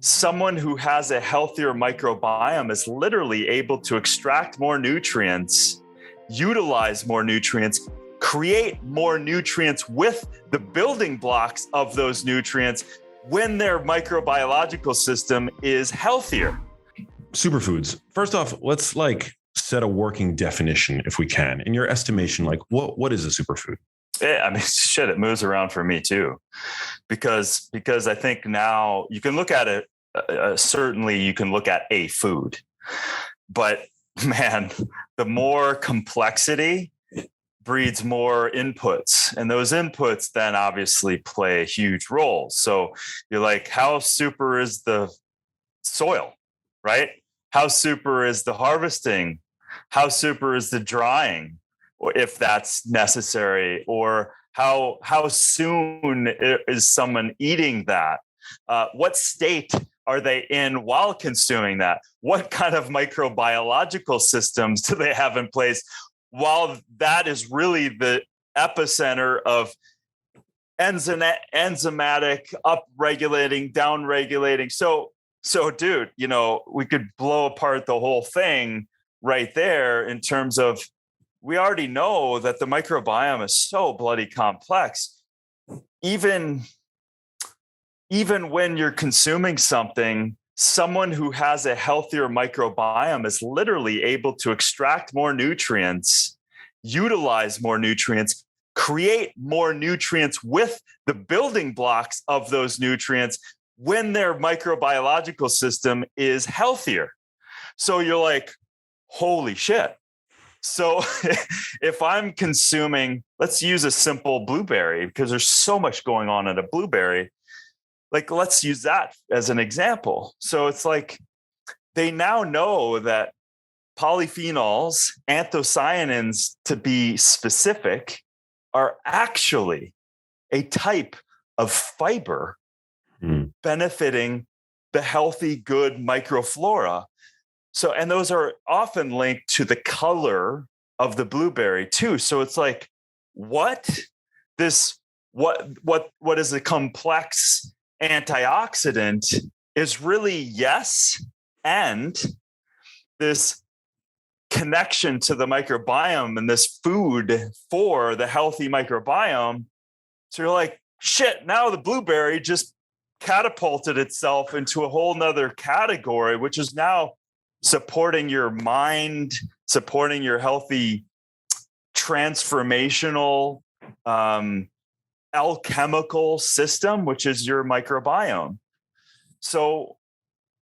Someone who has a healthier microbiome is literally able to extract more nutrients, utilize more nutrients, create more nutrients with the building blocks of those nutrients when their microbiological system is healthier. Superfoods. First off, let's set a working definition if we can. In your estimation, what is a superfood? Yeah, I mean, shit, it moves around for me too, because I think now you can look at it. Certainly, you can look at a food, but man, the more complexity breeds more inputs, and those inputs then obviously play a huge role. So you're like, how super is the soil, right? How super is the harvesting? How super is the drying, or if that's necessary, or how soon is someone eating that? What state are they in while consuming that? What kind of microbiological systems do they have in place while that is really the epicenter of enzymatic up-regulating, down-regulating? So dude, we could blow apart the whole thing right there in terms of, we already know that the microbiome is so bloody complex. Even when you're consuming something, someone who has a healthier microbiome is literally able to extract more nutrients, utilize more nutrients, create more nutrients with the building blocks of those nutrients when their microbiological system is healthier. So you're like, holy shit. So if I'm consuming, let's use a simple blueberry, because there's so much going on in a blueberry. Let's use that as an example. So it's like, they now know that polyphenols, anthocyanins to be specific, are actually a type of fiber benefiting the healthy, good microflora. So, and those are often linked to the color of the blueberry too. So it's like, what is a complex antioxidant is really yes, and this connection to the microbiome and this food for the healthy microbiome. So you're like, shit, now the blueberry just catapulted itself into a whole nother category, which is now supporting your mind, supporting your healthy transformational alchemical system, which is your microbiome. So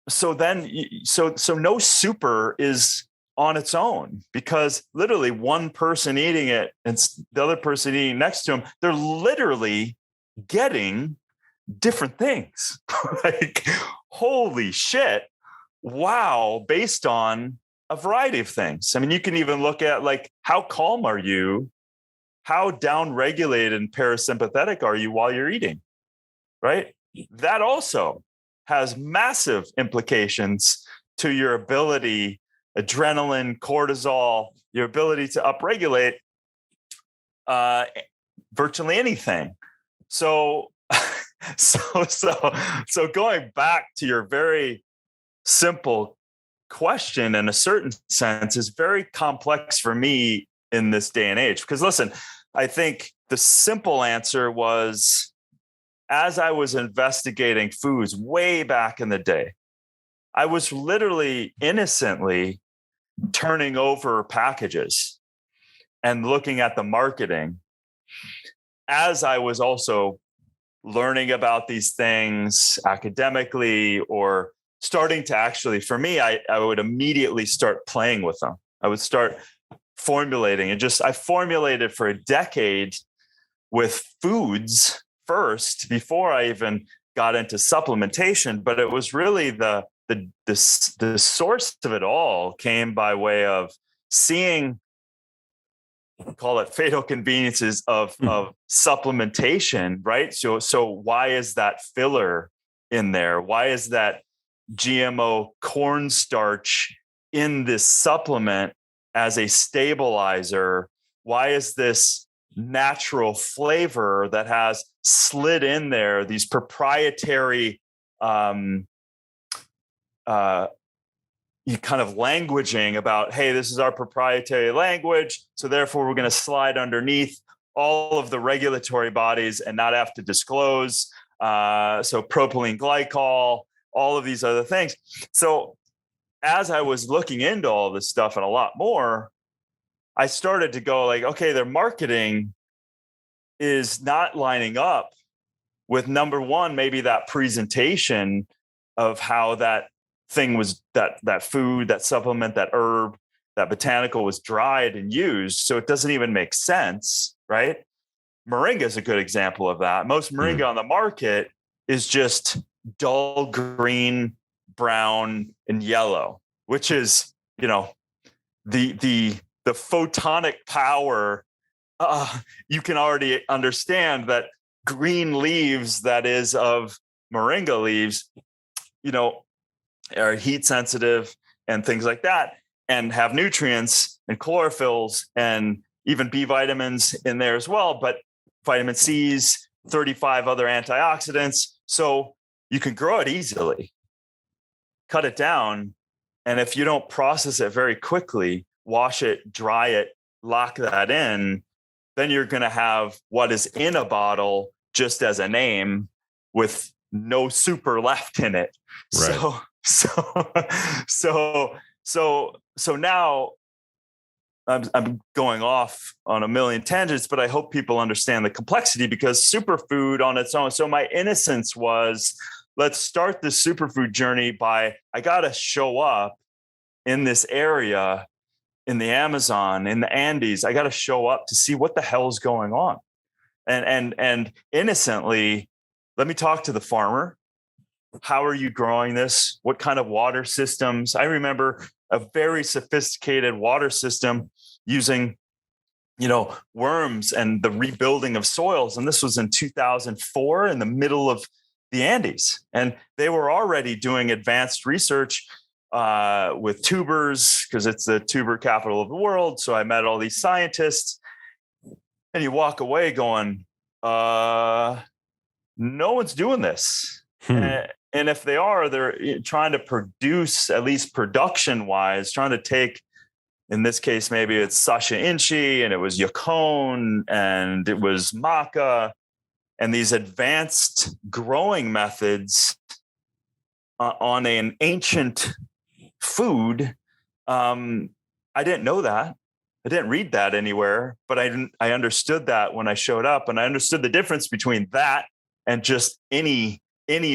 no super is on its own, because literally one person eating it and the other person eating next to them, they're literally getting different things. Like, holy shit. Wow. Based on a variety of things. I mean, you can even look at how calm are you? How down-regulated and parasympathetic are you while you're eating, right? That also has massive implications to your ability, adrenaline, cortisol, your ability to upregulate virtually anything. So going back to your very simple question, in a certain sense, is very complex for me in this day and age. Because listen, I think the simple answer was, as I was investigating foods way back in the day, I was literally innocently turning over packages and looking at the marketing, as I was also learning about these things academically, or starting to actually, for me, I would immediately start playing with them. I would start formulating, and I formulated for a decade with foods first before I even got into supplementation. But it was really the source of it all came by way of seeing, call it fatal conveniences of supplementation, right? So why is that filler in there? Why is that GMO cornstarch in this supplement as a stabilizer? Why is this natural flavor that has slid in there these proprietary you kind of languaging about, hey, this is our proprietary language, so therefore we're going to slide underneath all of the regulatory bodies and not have to disclose. So propylene glycol, all of these other things. So as I was looking into all this stuff and a lot more, I started to go like, okay, their marketing is not lining up with, number one, maybe that presentation of how that thing was, that food, that supplement, that herb, that botanical was dried and used. So it doesn't even make sense, right? Moringa is a good example of that. Most moringa on the market is just dull green, brown, and yellow, which is, you know, the photonic power. You can already understand that green leaves, that is of moringa leaves, you know, are heat sensitive and things like that, and have nutrients and chlorophylls and even B vitamins in there as well, but vitamin C's, 35 other antioxidants. So you can grow it easily, cut it down. And if you don't process it very quickly, wash it, dry it, lock that in, then you're going to have what is in a bottle just as a name with no super left in it. Right. So now I'm going off on a million tangents, but I hope people understand the complexity, because superfood on its own. So my innocence was, let's start this superfood journey by, I got to show up in this area in the Amazon, in the Andes. I got to show up to see what the hell's going on. And innocently, let me talk to the farmer. How are you growing this? What kind of water systems? I remember a very sophisticated water system using, you know, worms and the rebuilding of soils. And this was in 2004 in the middle of the Andes. And they were already doing advanced research with tubers, because it's the tuber capital of the world. So I met all these scientists, and you walk away going, no one's doing this. And if they are, they're trying to produce, at least production wise, trying to take, in this case, maybe it's Sasha Inchi, and it was Yacon, and it was maca, and these advanced growing methods on an ancient food. I didn't know that. I didn't read that anywhere, but I understood that when I showed up, and I understood the difference between that and just any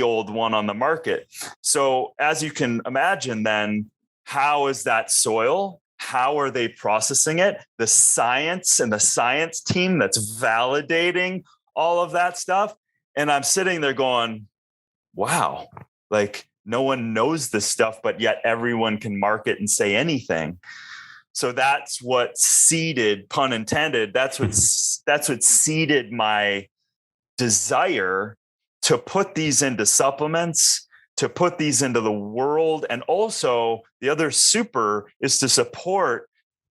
old one on the market. So as you can imagine, then, how is that soil? How are they processing it? The science and the science team that's validating all of that stuff. And I'm sitting there going, wow, like no one knows this stuff, but yet everyone can market and say anything. So that's what seeded, pun intended, that's what seeded my desire to put these into supplements, to put these into the world. And also the other super is to support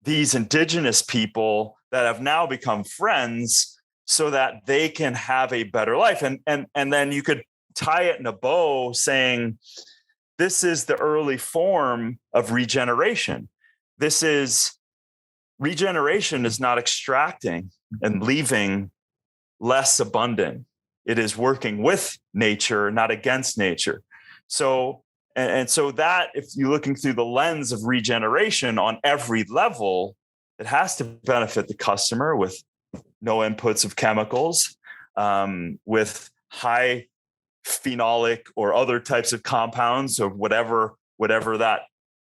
these indigenous people that have now become friends so that they can have a better life. And then you could tie it in a bow saying, this is the early form of regeneration. Regeneration is not extracting and leaving less abundant. It is working with nature, not against nature. So, and so that, if you're looking through the lens of regeneration on every level, it has to benefit the customer with no inputs of chemicals, with high phenolic or other types of compounds, or whatever that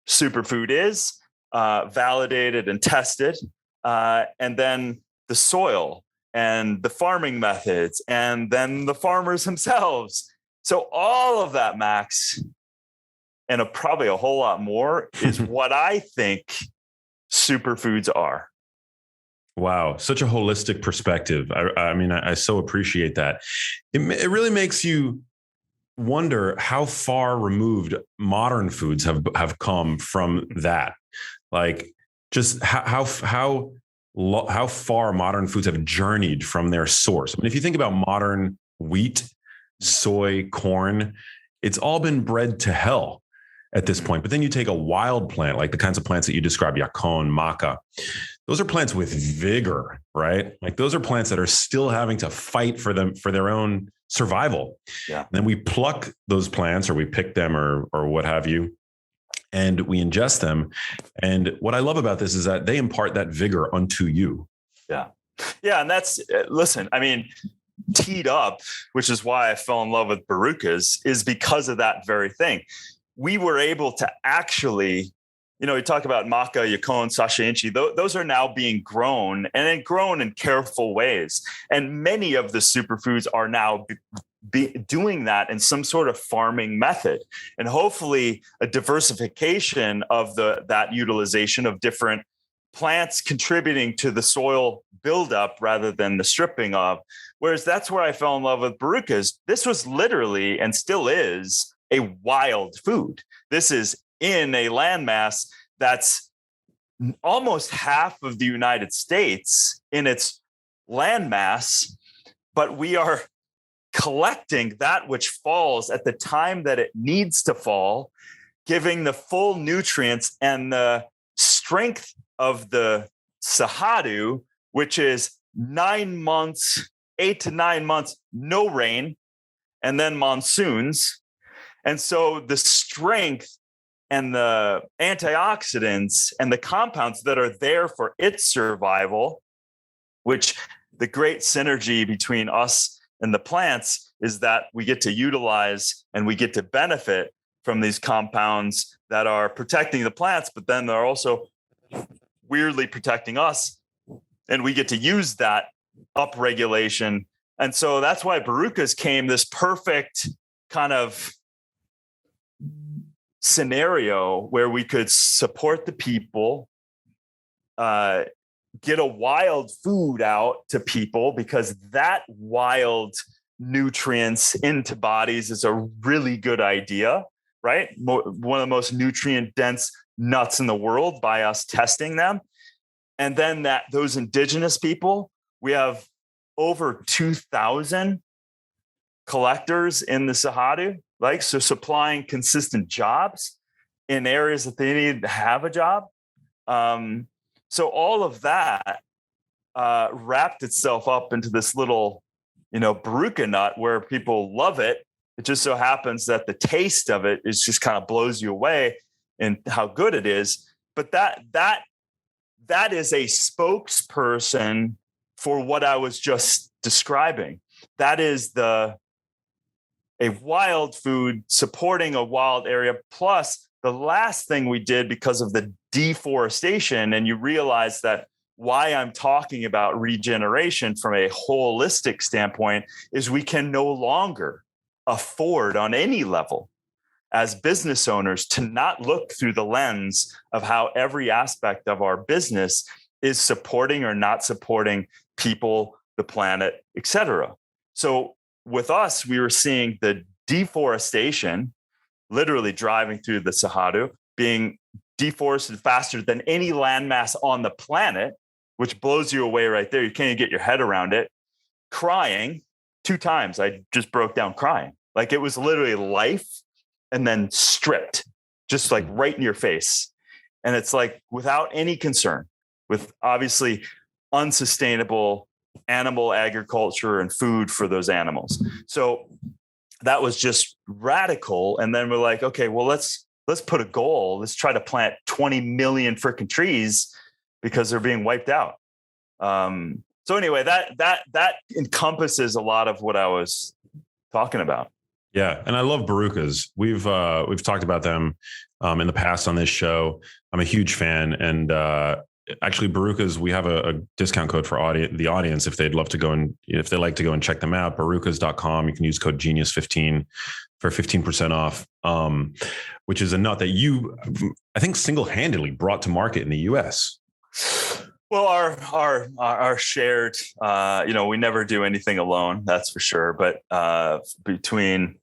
superfood is, validated and tested, and then the soil and the farming methods, and then the farmers themselves. So all of that, Max, and probably a whole lot more, is what I think superfoods are. Wow, such a holistic perspective. I mean, I so appreciate that. It really makes you wonder how far removed modern foods have come from that. Like, just how far modern foods have journeyed from their source. I mean, if you think about modern wheat, soy, corn, it's all been bred to hell. at this point. But then you take a wild plant, like the kinds of plants that you described, yacon, maca. Those are plants with vigor, right? Like those are plants that are still having to fight for their own survival. Yeah. And then we pluck those plants, or we pick them, or what have you, and we ingest them. And what I love about this is that they impart that vigor unto you. Yeah. Yeah. And that's, listen, I mean, teed up, which is why I fell in love with Barukas, is because of that very thing. We were able to actually, we talk about maca, yacon, sashainchi. Those are now being grown, and then grown in careful ways. And many of the superfoods are now doing that in some sort of farming method, and hopefully a diversification of that utilization of different plants contributing to the soil buildup rather than the stripping of. Whereas that's where I fell in love with Barukas. This was literally, and still is, a wild food. This is in a landmass that's almost half of the United States in its landmass, but we are collecting that which falls at the time that it needs to fall, giving the full nutrients and the strength of the Cerrado, which is 9 months, 8 to 9 months, no rain, and then monsoons. And so the strength and the antioxidants and the compounds that are there for its survival, which the great synergy between us and the plants is that we get to utilize and we get to benefit from these compounds that are protecting the plants, but then they're also weirdly protecting us, and we get to use that upregulation. And so that's why Barukas came this perfect kind of scenario where we could support the people, get a wild food out to people, because that wild nutrients into bodies is a really good idea, right? One of the most nutrient dense nuts in the world by us testing them. And then those indigenous people, we have over 2,000 collectors in the Cerrado, so supplying consistent jobs in areas that they need to have a job. So all of that wrapped itself up into this little, Baruka nut where people love it. It just so happens that the taste of it is just kind of blows you away in how good it is. But that is a spokesperson for what I was just describing. That is a wild food supporting a wild area. Plus, the last thing we did because of the deforestation, and you realize that why I'm talking about regeneration from a holistic standpoint, is we can no longer afford on any level as business owners to not look through the lens of how every aspect of our business is supporting or not supporting people, the planet, etc. So with us, we were seeing the deforestation literally driving through the Cerrado, being deforested faster than any landmass on the planet, which blows you away right there. You can't even get your head around it. Crying 2 times. I just broke down crying. It was literally life and then stripped, just right in your face. And it's without any concern, with obviously unsustainable animal agriculture and food for those animals. So that was just radical. And then we're like, okay, well, let's put a goal. Let's try to plant 20 million freaking trees because they're being wiped out. So anyway, that encompasses a lot of what I was talking about. Yeah. And I love Barukas. We've talked about them in the past on this show. I'm a huge fan. And actually, Barukas, we have a discount code for the audience if they'd love to go and if they like to go and check them out. Barukas.com. You can use code Genius15 for 15% off, which is a nut that you, I think, single-handedly brought to market in the US. Well, our shared, we never do anything alone, that's for sure. But between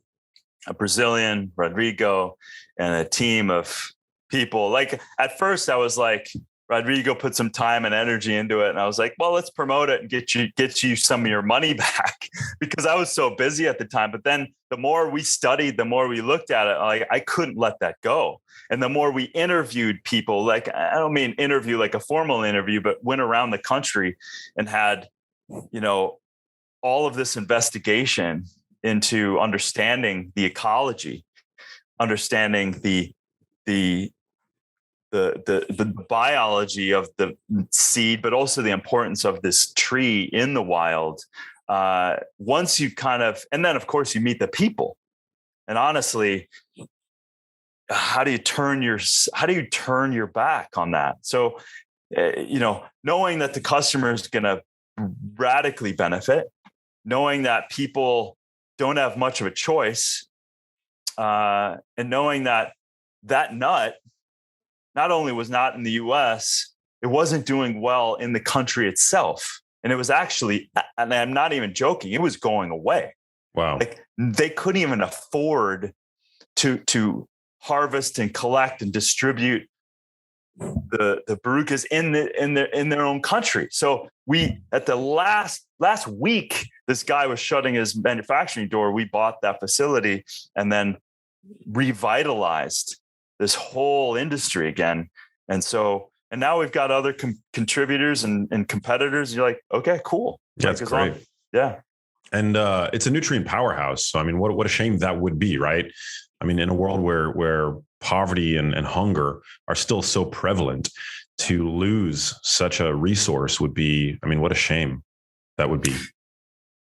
a Brazilian, Rodrigo, and a team of people, at first I was like, Rodrigo put some time and energy into it. And I was like, well, let's promote it and get you some of your money back because I was so busy at the time. But then the more we studied, the more we looked at it, like I couldn't let that go. And the more we interviewed people, like, I don't mean interview like a formal interview, but went around the country and had, all of this investigation into understanding the ecology, understanding the biology of the seed, but also the importance of this tree in the wild. Once you and then of course you meet the people, and honestly, how do you turn your back on that? So, knowing that the customer is going to radically benefit, knowing that people don't have much of a choice, and knowing that nut not only was not in the US, it wasn't doing well in the country itself. And it was actually, and I'm not even joking, it was going away. Wow. Like they couldn't even afford to harvest and collect and distribute the Barukas in their own country. So we, at the last week, this guy was shutting his manufacturing door. We bought that facility and then revitalized this whole industry again. And now we've got other contributors and competitors. You're like, okay, cool. That's great. Yeah. And it's a nutrient powerhouse. So, I mean, what a shame that would be, right? I mean, in a world where poverty and hunger are still so prevalent, to lose such a resource would be, I mean, what a shame that would be.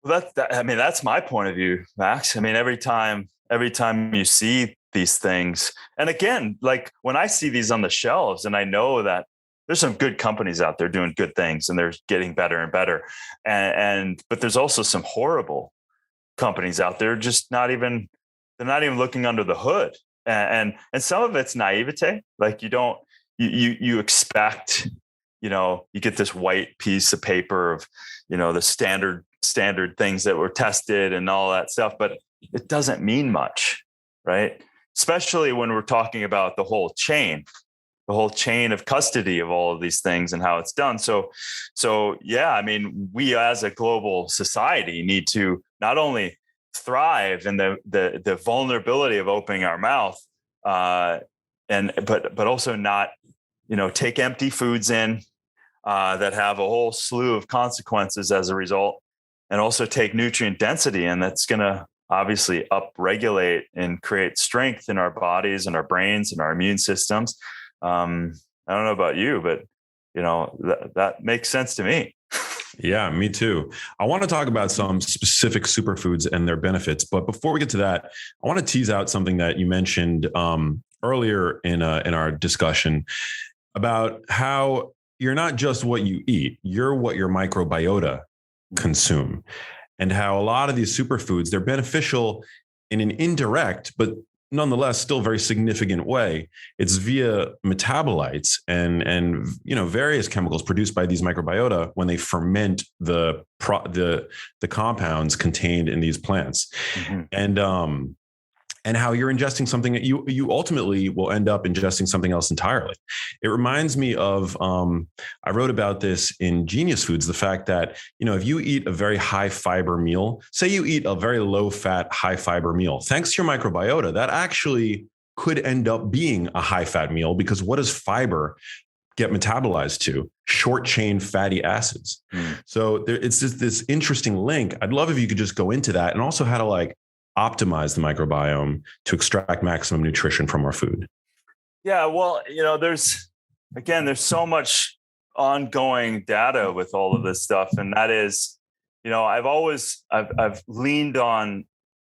Well, that's my point of view, Max. I mean, every time you see these things, and again, like when I see these on the shelves and I know that there's some good companies out there doing good things and they're getting better and better. But there's also some horrible companies out there, they're not even looking under the hood. And some of it's naivete. Like you expect, you get this white piece of paper of, the standard things that were tested and all that stuff, but it doesn't mean much, right? Especially when we're talking about the whole chain of custody of all of these things and how it's done. So yeah, I mean, we as a global society need to not only thrive in the vulnerability of opening our mouth, but also not, take empty foods in that have a whole slew of consequences as a result, and also take nutrient density, and that's going to obviously upregulate and create strength in our bodies and our brains and our immune systems. I don't know about you, but that makes sense to me. Yeah, me too. I want to talk about some specific superfoods and their benefits. But before we get to that, I want to tease out something that you mentioned earlier in our discussion about how you're not just what you eat, you're what your microbiota consume, and how a lot of these superfoods, they're beneficial in an indirect, but nonetheless still very significant way. It's via metabolites and various chemicals produced by these microbiota when they ferment the compounds contained in these plants. Mm-hmm. And how you're ingesting something that you ultimately will end up ingesting something else entirely. It reminds me of, I wrote about this in Genius Foods, the fact that, if you eat a very high fiber meal, say you eat a very low fat, high fiber meal, thanks to your microbiota, that actually could end up being a high fat meal, because what does fiber get metabolized to? Short chain fatty acids. So it's just this interesting link. I'd love if you could just go into that, and also how to optimize the microbiome to extract maximum nutrition from our food. Yeah, well, there's so much ongoing data with all of this stuff, and that is, I've leaned on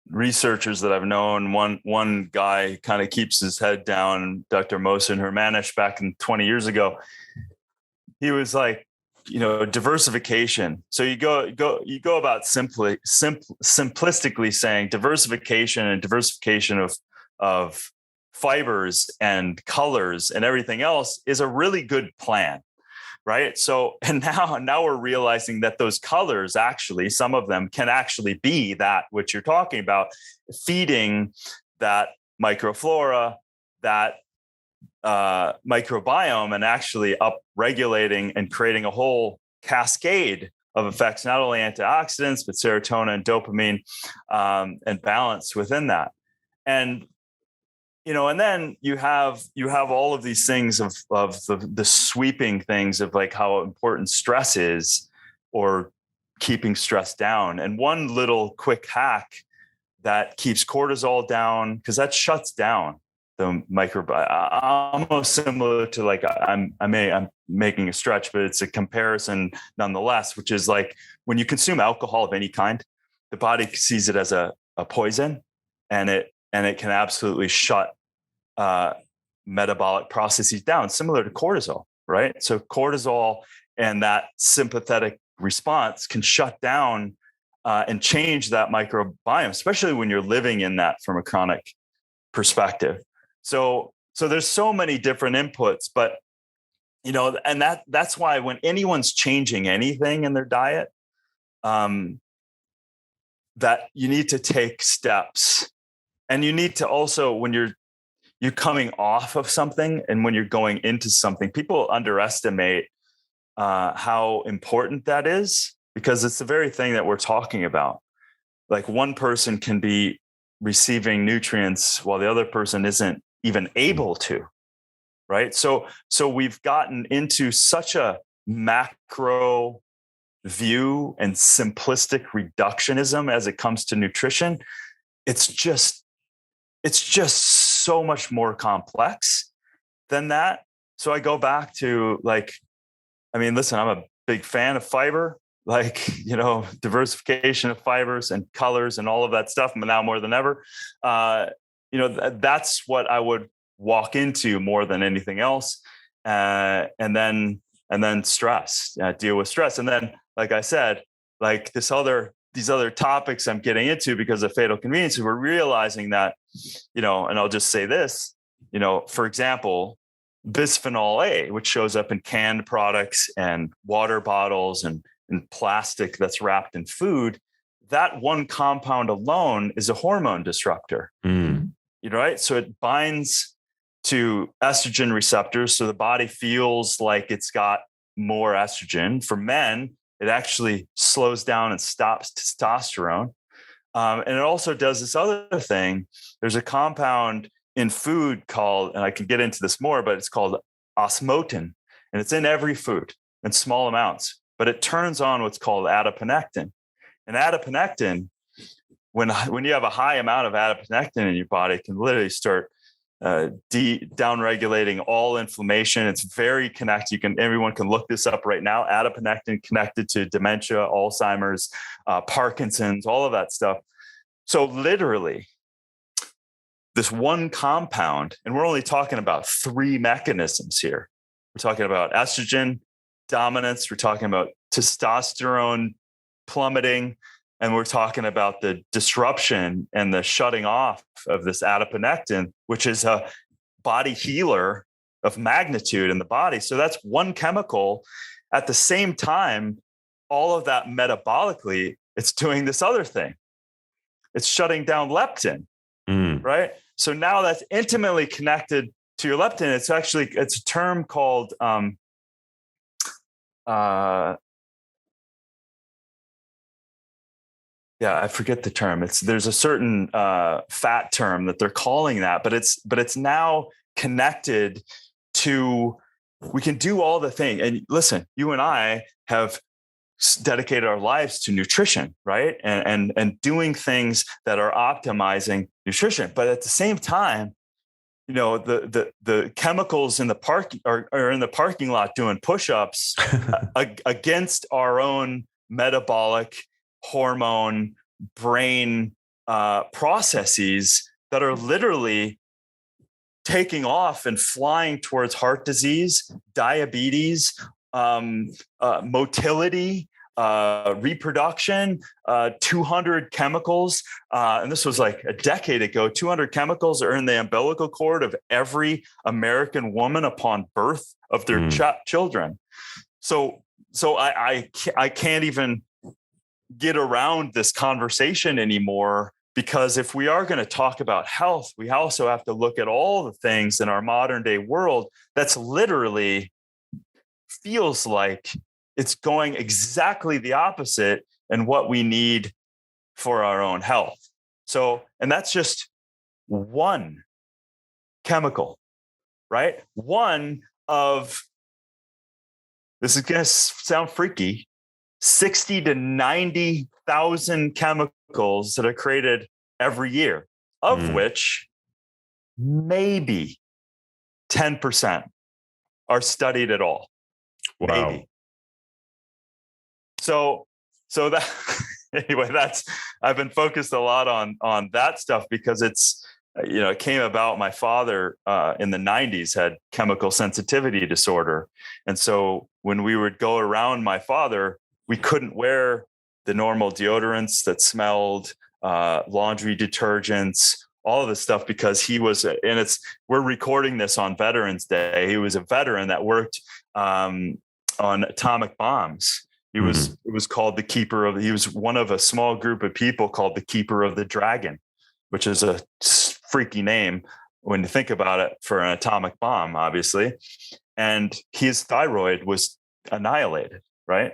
researchers that I've known. One guy kind of keeps his head down, Dr. Mohsen Hermanish, back in 20 years ago. He was like, diversification. So you go about simplistically saying diversification of fibers and colors and everything else is a really good plan, right? So, and now we're realizing that those colors, actually, some of them can actually be that which you're talking about, feeding that microflora, that microbiome and actually up-regulating and creating a whole cascade of effects, not only antioxidants, but serotonin, dopamine, and balance within that. And, and then you have all of these things of the sweeping things of like how important stress is, or keeping stress down. And one little quick hack that keeps cortisol down, because that shuts down the microbiome, almost similar to like, I'm making a stretch, but it's a comparison nonetheless, which is like when you consume alcohol of any kind, the body sees it as a poison, and it can absolutely shut metabolic processes down, similar to cortisol, right? So cortisol and that sympathetic response can shut down and change that microbiome, especially when you're living in that from a chronic perspective. So there's so many different inputs, but and that's why when anyone's changing anything in their diet, that you need to take steps, and you need to also, when you're coming off of something and when you're going into something, people underestimate how important that is, because it's the very thing that we're talking about. Like one person can be receiving nutrients while the other person isn't even able to, right? So we've gotten into such a macro view and simplistic reductionism as it comes to nutrition. It's just so much more complex than that. So I go back to listen, I'm a big fan of fiber, diversification of fibers and colors and all of that stuff, now more than ever. That's what I would walk into more than anything else. And then stress, deal with stress. And then, like I said, like these other topics I'm getting into because of fatal convenience, we're realizing that, and I'll just say this, for example, bisphenol A, which shows up in canned products and water bottles and plastic that's wrapped in food, that one compound alone is a hormone disruptor. Right? So it binds to estrogen receptors. So the body feels like it's got more estrogen. For men, it actually slows down and stops testosterone. And it also does this other thing. There's a compound in food called, and I can get into this more, but it's called osmotin, and it's in every food in small amounts, but it turns on what's called adiponectin. And adiponectin, when you have a high amount of adiponectin in your body, it can literally start down-regulating all inflammation. It's very connected. Everyone can look this up right now. Adiponectin connected to dementia, Alzheimer's, Parkinson's, all of that stuff. So literally, this one compound, and we're only talking about 3 mechanisms here. We're talking about estrogen dominance. We're talking about testosterone plummeting. And we're talking about the disruption and the shutting off of this adiponectin, which is a body healer of magnitude in the body. So that's one chemical. At the same time, all of that metabolically, it's doing this other thing. It's shutting down leptin, right? So now that's intimately connected to your leptin. It's a term called I forget the term. There's a certain fat term that they're calling that, but it's now connected to, we can do all the thing. And listen, you and I have dedicated our lives to nutrition, right? And doing things that are optimizing nutrition. But at the same time, the chemicals in the park are in the parking lot doing push-ups against our own metabolic hormone brain processes that are literally taking off and flying towards heart disease, diabetes, motility, reproduction, 200 chemicals. And this was like a decade ago, 200 chemicals are in the umbilical cord of every American woman upon birth of their children. So I can't even get around this conversation anymore, Because if we are going to talk about health, we also have to look at all the things in our modern day world that's literally feels like it's going exactly the opposite and what we need for our own health. So, and that's just one chemical, right? One of, this is going to sound freaky, 60 to 90,000 chemicals that are created every year, of which maybe 10% are studied at all. Wow. Maybe. So that anyway, I've been focused a lot on that stuff because it's, it came about. My father in the 90s had chemical sensitivity disorder. And so when we would go around my father, we couldn't wear the normal deodorants that smelled, laundry detergents, all of this stuff, because he was, we're recording this on Veterans Day. He was a veteran that worked on atomic bombs. He was, it was called the keeper of, he was one of a small group of people called the Keeper of the Dragon, which is a freaky name when you think about it for an atomic bomb, obviously. And his thyroid was annihilated, right?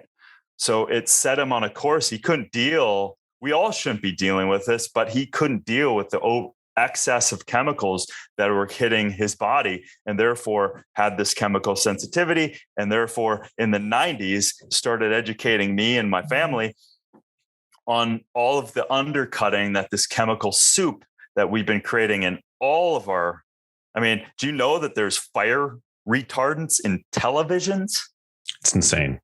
So it set him on a course. He couldn't deal. We all shouldn't be dealing with this, but he couldn't deal with the excess of chemicals that were hitting his body, and therefore had this chemical sensitivity. And therefore, in the 90s, started educating me and my family on all of the undercutting that this chemical soup that we've been creating in all of our, do you know that there's fire retardants in televisions? It's insane.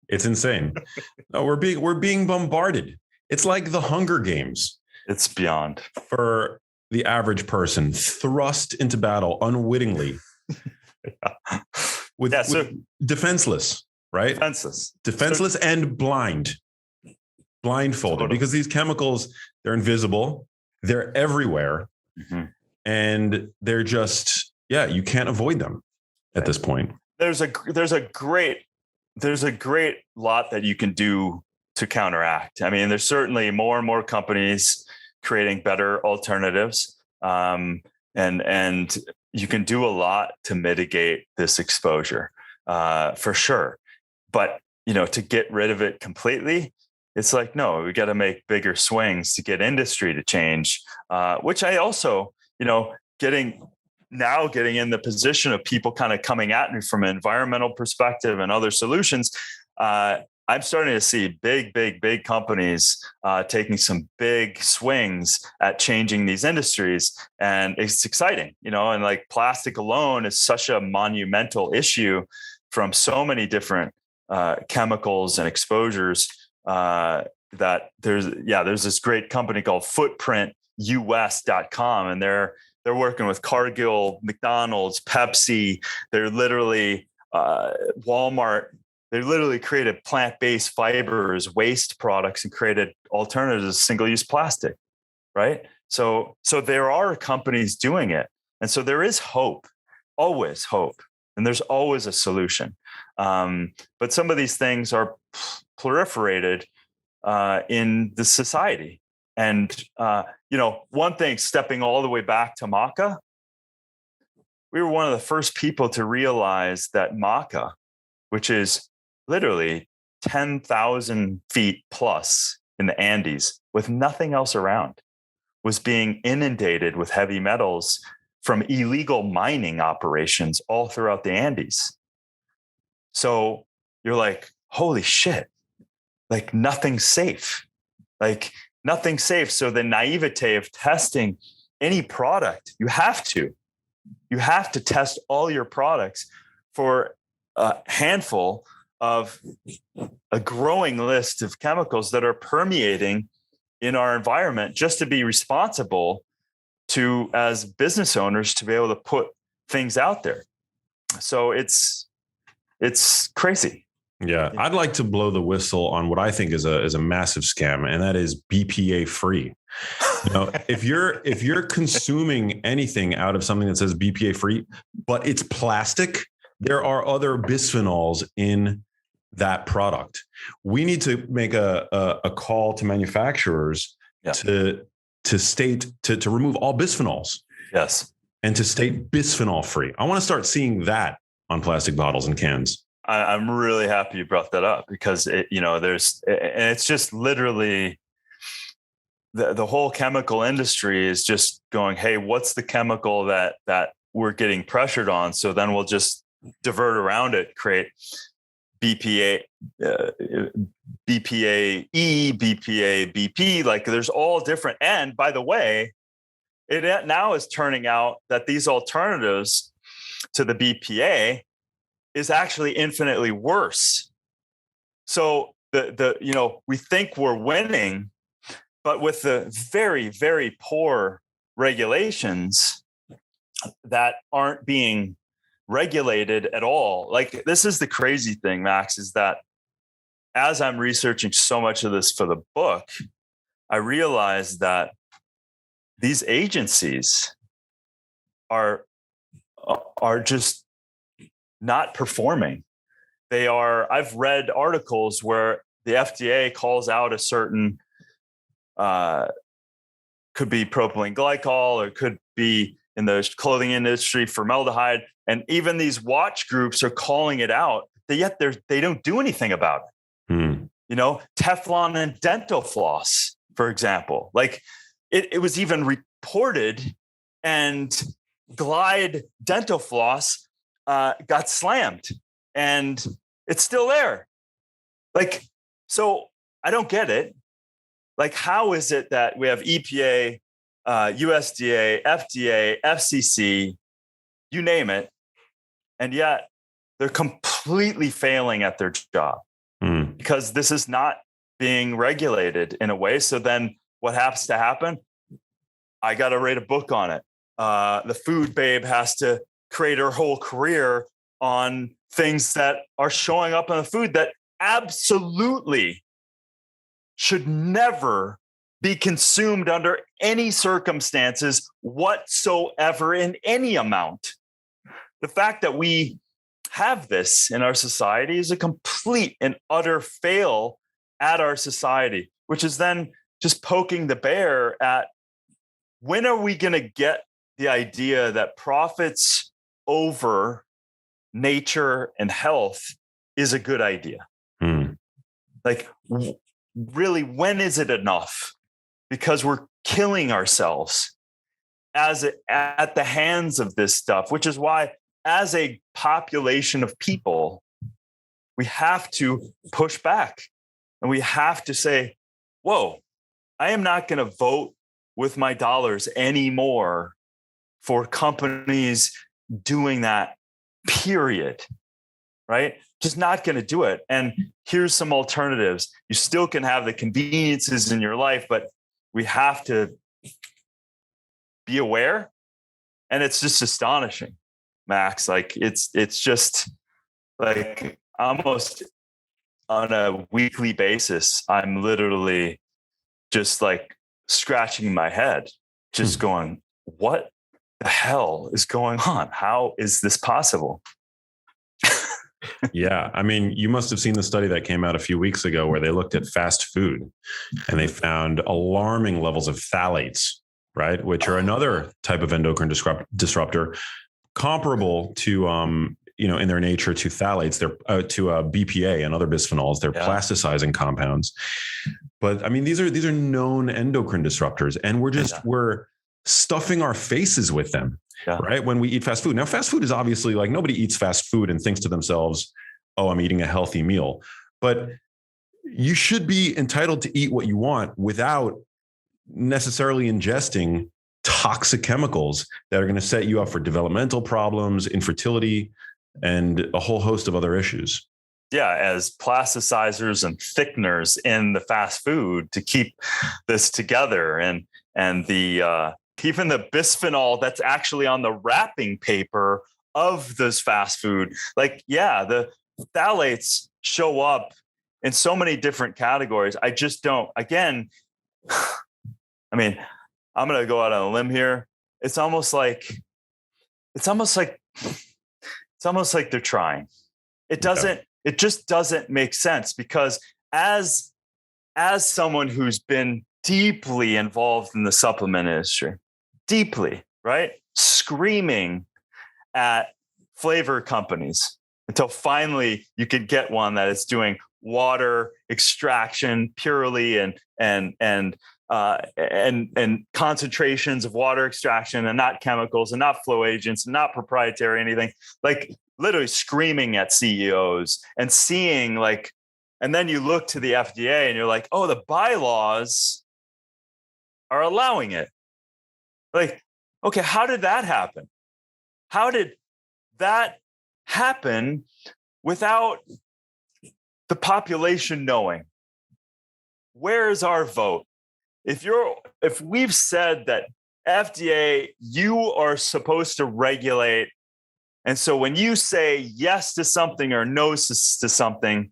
It's insane. No, we're being bombarded. It's like the Hunger Games. It's beyond. For the average person, thrust into battle unwittingly. With defenseless, right? Defenseless and blindfolded, totally. Because these chemicals, they're invisible, they're everywhere, and they're just, you can't avoid them at this point. There's a great lot that you can do to counteract. There's certainly more and more companies creating better alternatives, and you can do a lot to mitigate this exposure, for sure. But to get rid of it completely, it's like, no, we got to make bigger swings to get industry to change, which I also, getting in the position of people kind of coming at me from an environmental perspective and other solutions. I'm starting to see big companies taking some big swings at changing these industries. And it's exciting, and like plastic alone is such a monumental issue from so many different chemicals and exposures, that there's this great company called footprintus.com, and they're working with Cargill, McDonald's, Pepsi. They're literally Walmart. They literally created plant-based fibers, waste products, and created alternatives to single-use plastic, right? So there are companies doing it. And so there is hope, always hope, and there's always a solution. But some of these things are proliferated in the society. And, one thing, stepping all the way back to maca, we were one of the first people to realize that maca, which is literally 10,000 feet plus in the Andes with nothing else around, was being inundated with heavy metals from illegal mining operations all throughout the Andes. So you're like, holy shit, like nothing's safe. So the naivete of testing any product, you have to test all your products for a handful of a growing list of chemicals that are permeating in our environment, just to be responsible to, as business owners, to be able to put things out there. So it's crazy. Yeah, I'd like to blow the whistle on what I think is a massive scam, and that is BPA-free. If you're consuming anything out of something that says BPA-free, but it's plastic, there are other bisphenols in that product. We need to make a call to manufacturers to remove all bisphenols. Yes. And to state bisphenol free. I want to start seeing that on plastic bottles and cans. I'm really happy you brought that up because it's just literally the whole chemical industry is just going, hey, what's the chemical that we're getting pressured on? So then we'll just divert around it, create BPA, BPA-E, BPA, BP, like there's all different. And by the way, it now is turning out that these alternatives to the BPA is actually infinitely worse. So we think we're winning, but with the very, very poor regulations that aren't being regulated at all. Like this is the crazy thing, Max, is that as I'm researching so much of this for the book, I realized that these agencies are just not performing. I've read articles where the FDA calls out a certain, could be propylene glycol, or could be in the clothing industry, formaldehyde. And even these watch groups are calling it out, yet they don't do anything about it. Teflon and dental floss, for example, like it was even reported, and Glide dental floss got slammed, and it's still there. Like, so I don't get it. Like, how is it that we have EPA, USDA, FDA, FCC, you name it, and yet they're completely failing at their job because this is not being regulated in a way. So then what has to happen? I got to write a book on it. The food babe has to create her whole career on things that are showing up in the food that absolutely should never be consumed under any circumstances whatsoever in any amount. The fact that we have this in our society is a complete and utter fail at our society, which is then just poking the bear at when are we going to get the idea that profits over nature and health is a good idea? Like, really, when is it enough? Because we're killing ourselves at the hands of this stuff, which is why, as a population of people, we have to push back and we have to say, whoa, I am not going to vote with my dollars anymore for companies doing that, period. Right? Just not going to do it. And here's some alternatives. You still can have the conveniences in your life, but we have to be aware. And it's just astonishing, Max. Like it's just like almost on a weekly basis, I'm literally just like scratching my head, just going, what the hell is going on? How is this possible? Yeah. I mean, you must have seen the study that came out a few weeks ago where they looked at fast food and they found alarming levels of phthalates, right? Which are another type of endocrine disruptor comparable to, in their nature to phthalates, they're to BPA and other bisphenols. They're plasticizing compounds. But I mean, these are known endocrine disruptors, and we're stuffing our faces with them. Yeah. Right. When we eat fast food. Now, fast food is obviously like nobody eats fast food and thinks to themselves, oh, I'm eating a healthy meal. But you should be entitled to eat what you want without necessarily ingesting toxic chemicals that are going to set you up for developmental problems, infertility, and a whole host of other issues. Yeah, as plasticizers and thickeners in the fast food to keep this together, and the even the bisphenol that's actually on the wrapping paper of this fast food. Like, yeah, the phthalates show up in so many different categories. I just don't, again, I mean, I'm going to go out on a limb here. It's almost like they're trying. It just doesn't make sense, because as someone who's been deeply involved in the supplement industry, deeply, right? Screaming at flavor companies until finally you could get one that is doing water extraction purely and concentrations of water extraction and not chemicals and not flow agents and not proprietary anything, like literally screaming at CEOs and seeing like, and then you look to the FDA and you're like, oh, the bylaws are allowing it. Like, okay, how did that happen? How did that happen without the population knowing? Where's our vote? If we've said that FDA, you are supposed to regulate, and so when you say yes to something or no to something,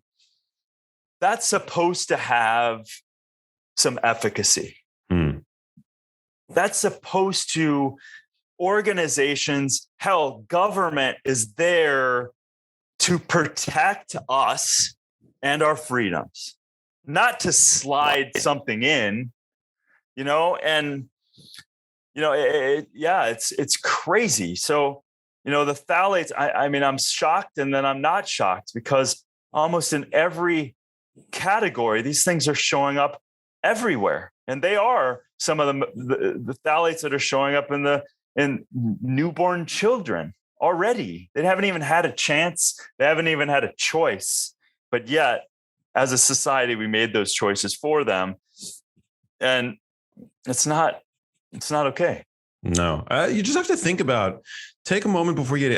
that's supposed to have some efficacy. That's supposed to, organizations, hell, government is there to protect us and our freedoms, not to slide something in, and, it's crazy. So, the phthalates, I mean, I'm shocked and then I'm not shocked because almost in every category, these things are showing up everywhere. And they are some of the phthalates that are showing up in newborn children already. They haven't even had a chance. They haven't even had a choice. But yet, as a society, we made those choices for them. And it's not okay. No, you just have to think about, take a moment before you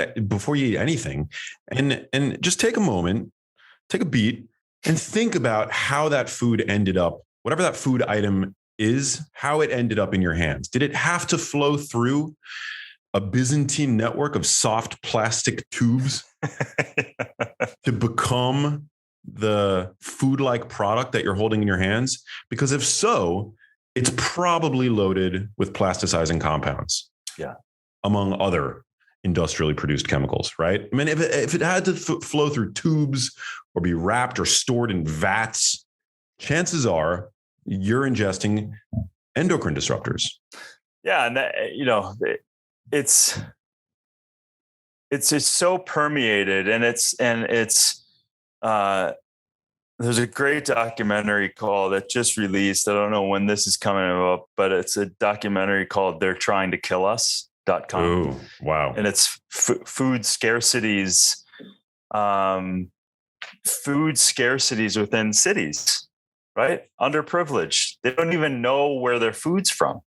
eat anything, and just take a moment, take a beat, and think about how that food ended up, whatever that food item is, how it ended up in your hands. Did it have to flow through a Byzantine network of soft plastic tubes to become the food-like product that you're holding in your hands? Because if so, it's probably loaded with plasticizing compounds. Yeah. Among other industrially produced chemicals, right? I mean, if it had to flow through tubes or be wrapped or stored in vats, chances are you're ingesting endocrine disruptors. Yeah, and it's just so permeated, and it's there's a great documentary that just released. I don't know when this is coming up, but it's a documentary called "They're Trying to Kill Us.com." Oh, wow! And it's food scarcities within cities. Right? Underprivileged. They don't even know where their food's from.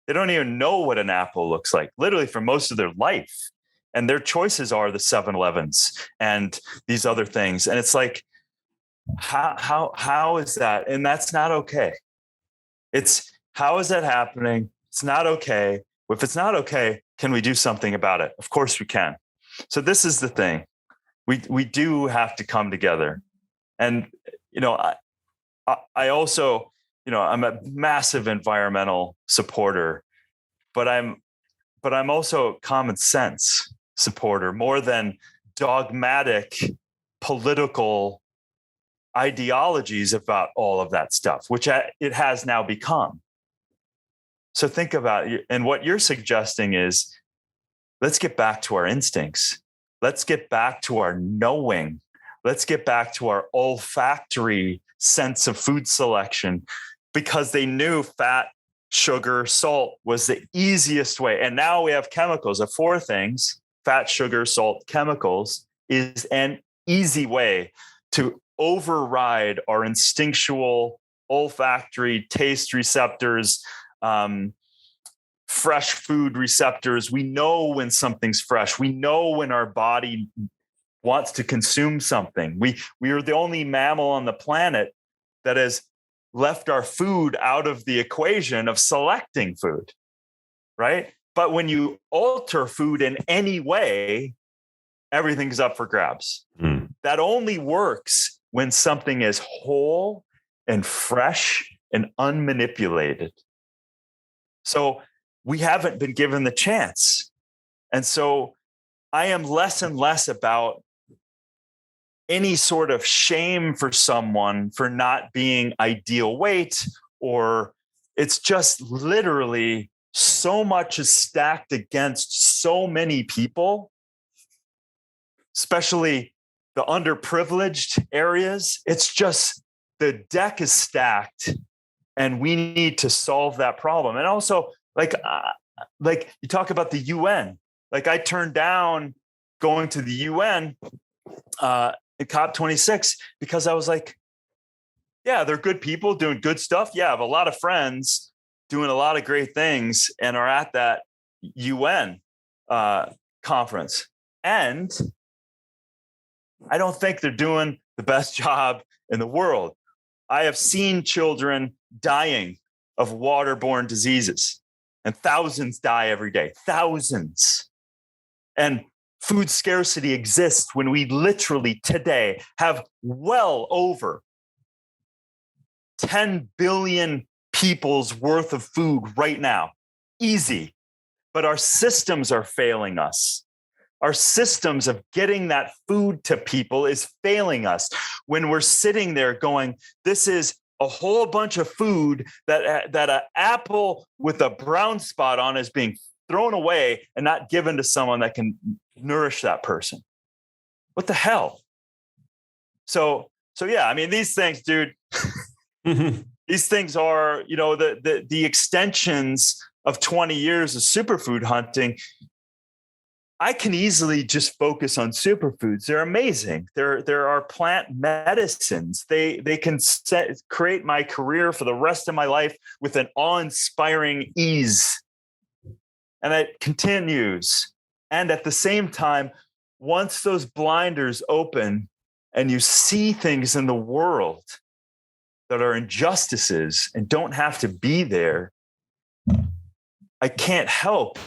They don't even know what an apple looks like, literally for most of their life. And their choices are the 7-Elevens and these other things. And it's like, how is that? And that's not okay. How is that happening? It's not okay. If it's not okay, can we do something about it? Of course we can. So this is the thing. We do have to come together. And, I also, I'm a massive environmental supporter, but I'm also a common sense supporter more than dogmatic political ideologies about all of that stuff, which it has now become. So think about it. And what you're suggesting is, let's get back to our instincts. Let's get back to our knowing. Let's get back to our olfactory sense of food selection, because they knew fat, sugar, salt was the easiest way. And now we have chemicals of 4 things: fat, sugar, salt, chemicals is an easy way to override our instinctual olfactory taste receptors, fresh food receptors. We know when something's fresh. We know when our body wants to consume something. We are the only mammal on the planet that has left our food out of the equation of selecting food, right? But when you alter food in any way, everything's up for grabs. That only works when something is whole and fresh and unmanipulated. So we haven't been given the chance. And so I am less and less about any sort of shame for someone for not being ideal weight or it's just literally so much is stacked against so many people, especially the underprivileged areas. It's just the deck is stacked, and we need to solve that problem. And also, like you talk about the UN. Like, I turned down going to the UN at COP26 because I was like, yeah, they're good people doing good stuff. Yeah, I have a lot of friends doing a lot of great things and are at that UN conference. And I don't think they're doing the best job in the world. I have seen children dying of waterborne diseases, and thousands die every day. Thousands. And food scarcity exists when we literally today have well over 10 billion people's worth of food right now. Easy. But our systems are failing us. Our systems of getting that food to people is failing us when we're sitting there going, this is a whole bunch of food that an apple with a brown spot on is being thrown away and not given to someone that can nourish that person. What the hell? So yeah, I mean, these things, dude, these things are, the extensions of 20 years of superfood hunting. I can easily just focus on superfoods. They're amazing. There are plant medicines. They can create my career for the rest of my life with an awe-inspiring ease. And it continues. And at the same time, once those blinders open and you see things in the world that are injustices and don't have to be there, I can't help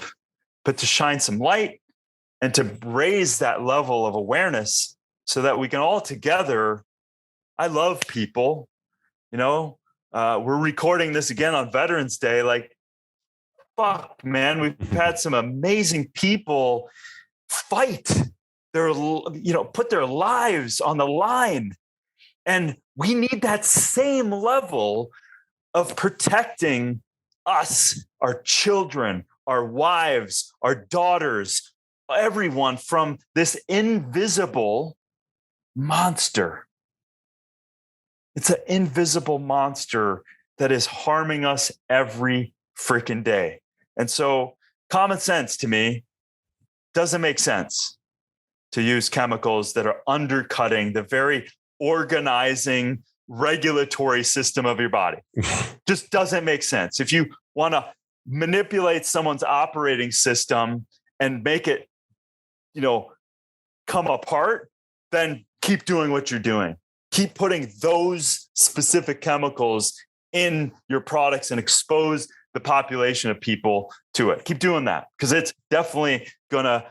but to shine some light and to raise that level of awareness so that we can all together. I love people, we're recording this again on Veterans Day. Like, fuck, man, we've had some amazing people fight put their lives on the line. And we need that same level of protecting us, our children, our wives, our daughters, everyone from this invisible monster. It's an invisible monster that is harming us every freaking day. And so common sense to me doesn't make sense to use chemicals that are undercutting the very organizing regulatory system of your body. Just doesn't make sense. If you want to manipulate someone's operating system and make it come apart, then keep doing what you're doing. Keep putting those specific chemicals in your products and expose the population of people to it. Keep doing that because it's definitely going to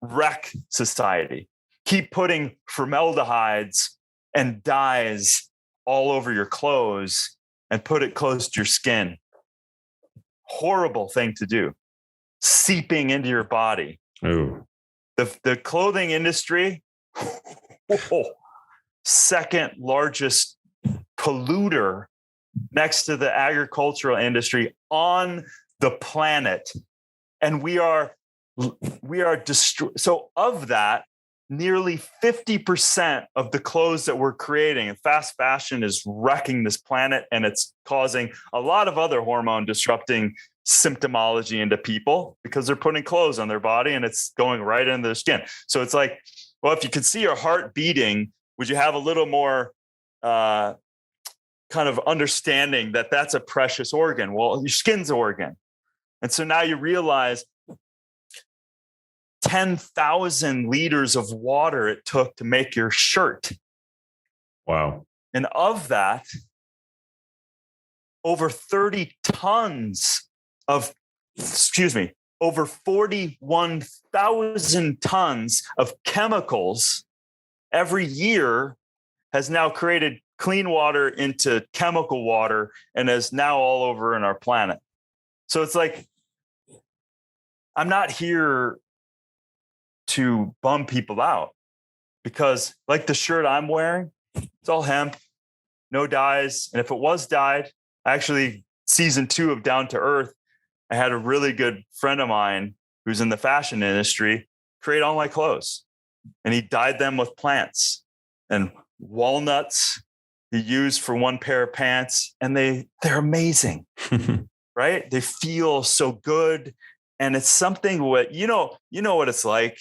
wreck society. Keep putting formaldehydes and dyes all over your clothes and put it close to your skin. Horrible thing to do. Seeping into your body. Ooh. The clothing industry, second largest polluter next to the agricultural industry on the planet. And we are so of that, nearly 50% of the clothes that we're creating, and fast fashion is wrecking this planet, and it's causing a lot of other hormone disrupting symptomology into people because they're putting clothes on their body and it's going right into their skin. So it's like, well, if you could see your heart beating, would you have a little more kind of understanding that that's a precious organ? Well, your skin's an organ. And so now you realize 10,000 liters of water it took to make your shirt. Wow. And of that, over 30 tons of, over 41,000 tons of chemicals every year has now created clean water into chemical water and is now all over in our planet. So it's like, I'm not here to bum people out because, like the shirt I'm wearing, it's all hemp, no dyes. And if it was dyed, I actually season 2 of Down to Earth, I had a really good friend of mine who's in the fashion industry create all my clothes, and he dyed them with plants and walnuts he used for one pair of pants, and they're amazing. Right? They feel so good. And it's something what, you know what it's like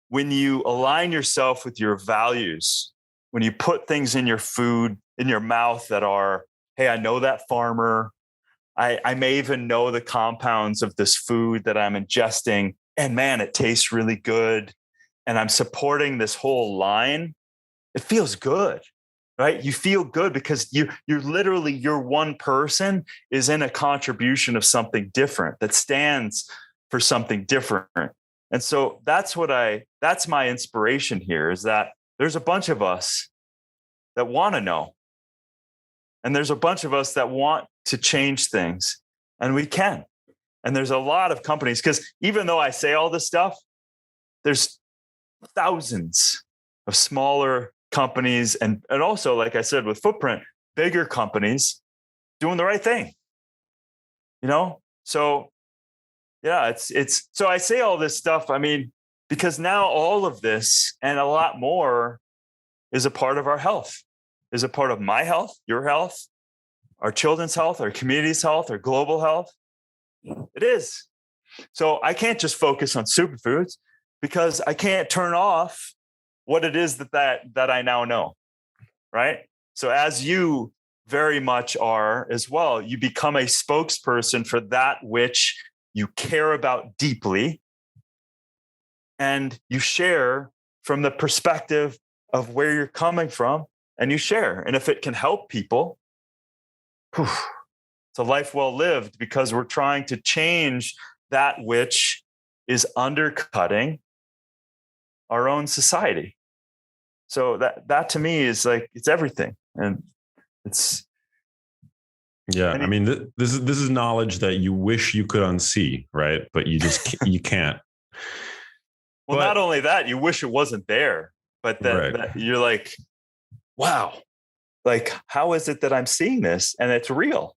when you align yourself with your values, when you put things in your food, in your mouth that are, hey, I know that farmer. I may even know the compounds of this food that I'm ingesting, and man, it tastes really good. And I'm supporting this whole line. It feels good, right? You feel good because you're literally, your one person is in a contribution of something different that stands for something different. And so that's my inspiration here, is that there's a bunch of us that want to know. And there's a bunch of us that want to change things, and we can. And there's a lot of companies, because even though I say all this stuff, there's thousands of smaller companies and also, like I said, with footprint, bigger companies doing the right thing. So yeah, it's so I say all this stuff, I mean, because now all of this and a lot more is a part of our health, is a part of my health, your health, our children's health, our community's health, our global health. It is. So I can't just focus on superfoods, because I can't turn off what it is that I now know, right? So as you very much are as well, you become a spokesperson for that which you care about deeply, and you share from the perspective of where you're coming from, and you share. And if it can help people, it's a life well lived, because we're trying to change that which is undercutting our own society. So that to me is like, it's everything. And it's, I mean, this is knowledge that you wish you could unsee, right? But you just you can't. Well, not only that, you wish it wasn't there, but that you're like, wow, like, how is it that I'm seeing this and it's real?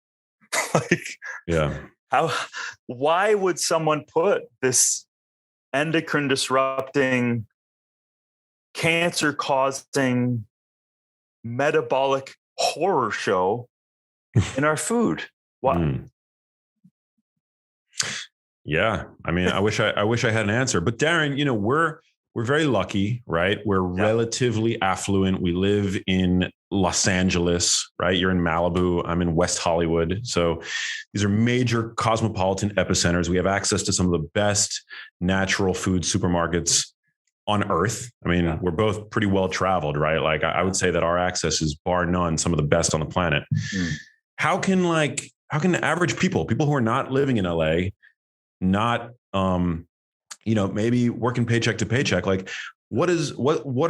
Why would someone put this endocrine disrupting, cancer causing, metabolic horror show in our food? Why? Yeah. I mean, I wish I had an answer, but Darin, we're very lucky, right? We're relatively affluent. We live in Los Angeles, right? You're in Malibu. I'm in West Hollywood. So these are major cosmopolitan epicenters. We have access to some of the best natural food supermarkets on earth. I mean, we're both pretty well traveled, right? Like I would say that our access is bar none, some of the best on the planet. How can average people who are not living in LA, not, maybe working paycheck to paycheck, like what are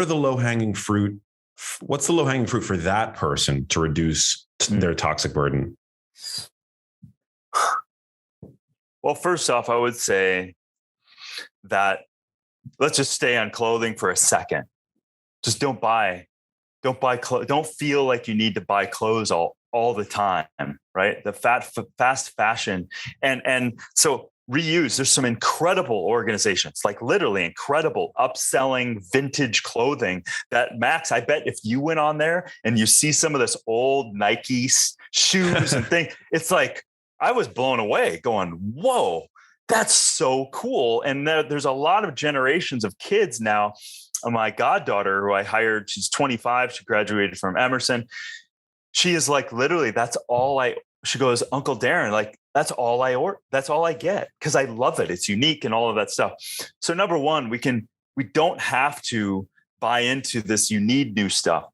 the low hanging fruit? What's the low hanging fruit for that person to reduce their toxic burden? Well, first off, I would say that let's just stay on clothing for a second. Just don't buy clothes. Don't feel like you need to buy clothes all the time, right? The fast fashion. And so reuse, there's some incredible organizations, like literally incredible upselling vintage clothing that, Max, I bet if you went on there and you see some of this old Nike shoes and things, it's like, I was blown away going, whoa, that's so cool. And there's a lot of generations of kids now. My goddaughter, who I hired, she's 25. She graduated from Emerson. She is like, literally, she goes, Uncle Darin, like, that's all I order. That's all I get, because I love it. It's unique and all of that stuff. So number one, we don't have to buy into this. You need new stuff.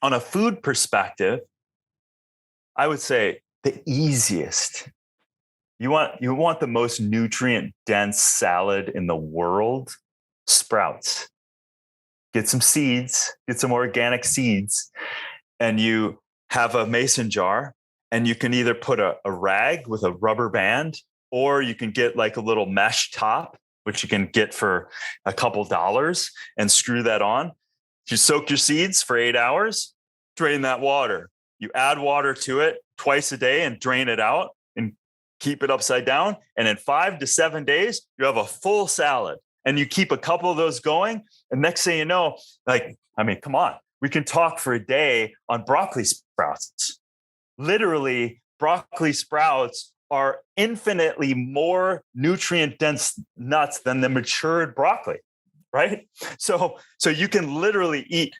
On a food perspective, I would say the easiest. You want the most nutrient dense salad in the world? Sprouts. Get some seeds, get some organic seeds, and you have a mason jar, and you can either put a rag with a rubber band, or you can get like a little mesh top, which you can get for a couple dollars, and screw that on. You soak your seeds for 8 hours, drain that water. you add water to it twice a day and drain it out and keep it upside down. And in 5 to 7 days, you have a full salad, and you keep a couple of those going. And next thing you know, come on, we can talk for a day on broccoli sprouts. Literally, broccoli sprouts are infinitely more nutrient dense nuts than the matured broccoli, right? So you can literally eat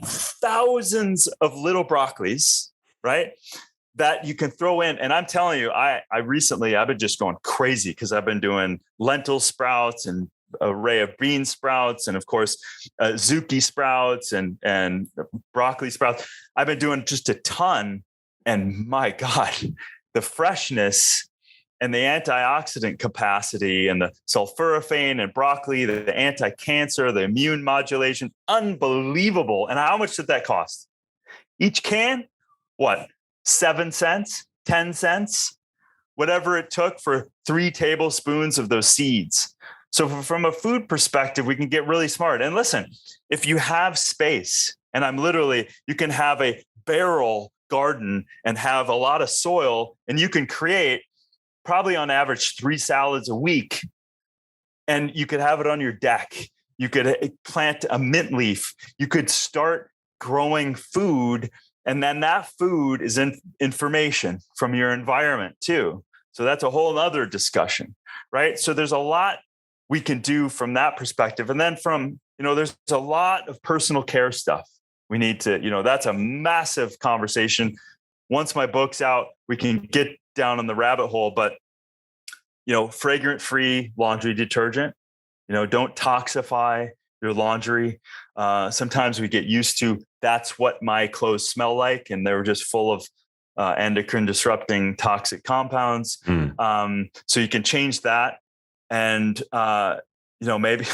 thousands of little broccolis, right? That you can throw in. And I'm telling you, I've been just going crazy because I've been doing lentil sprouts and array of bean sprouts, and of course, zucchini sprouts and broccoli sprouts. I've been doing just a ton. And my God, the freshness and the antioxidant capacity and the sulforaphane and broccoli, the anti-cancer, the immune modulation, unbelievable. And how much did that cost? Each can, what, 7 cents, 10 cents, whatever it took for 3 tablespoons of those seeds. So from a food perspective, we can get really smart. And listen, if you have space, and you can have a barrel garden and have a lot of soil, and you can create probably on average 3 salads a week, and you could have it on your deck. You could plant a mint leaf. You could start growing food, and then that food is information from your environment too. So that's a whole other discussion, right? So there's a lot we can do from that perspective. And then there's a lot of personal care stuff. We need to, that's a massive conversation. Once my book's out, we can get down on the rabbit hole, but, fragrant-free laundry detergent, don't toxify your laundry. Sometimes we get used to, that's what my clothes smell like, and they're just full of endocrine disrupting toxic compounds. So you can change that. And, maybe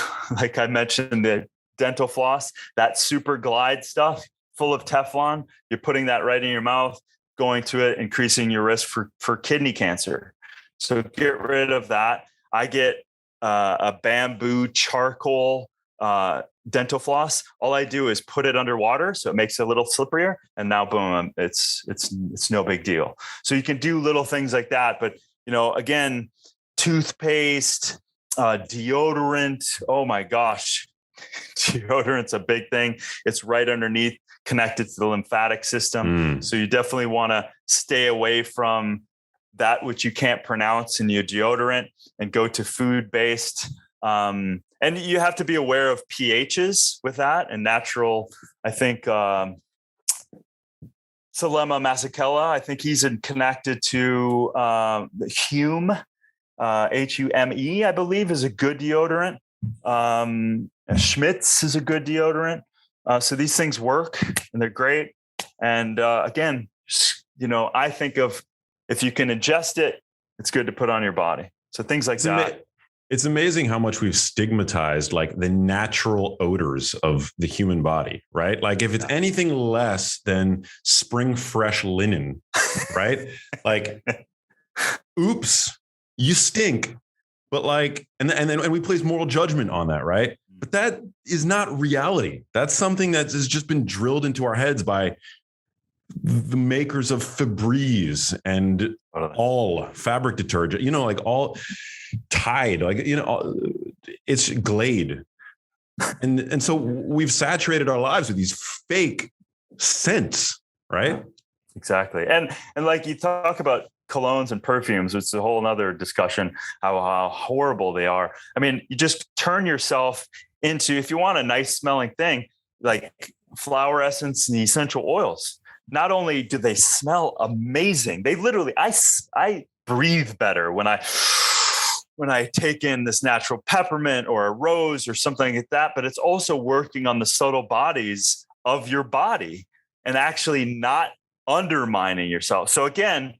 like I mentioned, the dental floss, that super glide stuff full of Teflon, you're putting that right in your mouth, going to it, increasing your risk for kidney cancer. So get rid of that. I get a bamboo charcoal dental floss. All I do is put it underwater, so it makes it a little slipperier, and now boom, it's no big deal. So you can do little things like that. But again, toothpaste, deodorant. Oh my gosh. Deodorant's a big thing. It's right underneath, connected to the lymphatic system. So you definitely want to stay away from that which you can't pronounce in your deodorant and go to food-based. And you have to be aware of pHs with that and natural. I think Salema Masakela, I think he's connected to Hume, Hume, I believe, is a good deodorant. Schmitz is a good deodorant. So these things work and they're great. And again, I think of, if you can ingest it, it's good to put on your body. So things like that. It's amazing how much we've stigmatized like the natural odors of the human body, right? Like if it's anything less than spring fresh linen, right? Like, oops, you stink. But and we place moral judgment on that, right? But that is not reality. That's something that has just been drilled into our heads by the makers of Febreze and all fabric detergent, all Tide, it's Glade. And so we've saturated our lives with these fake scents, right? Exactly. And like you talk about colognes and perfumes, it's a whole nother discussion, how horrible they are. I mean, you just turn yourself into, if you want a nice smelling thing, like flower essence and essential oils. Not only do they smell amazing, they literally, I breathe better when I take in this natural peppermint or a rose or something like that, but it's also working on the subtle bodies of your body and actually not undermining yourself. So again,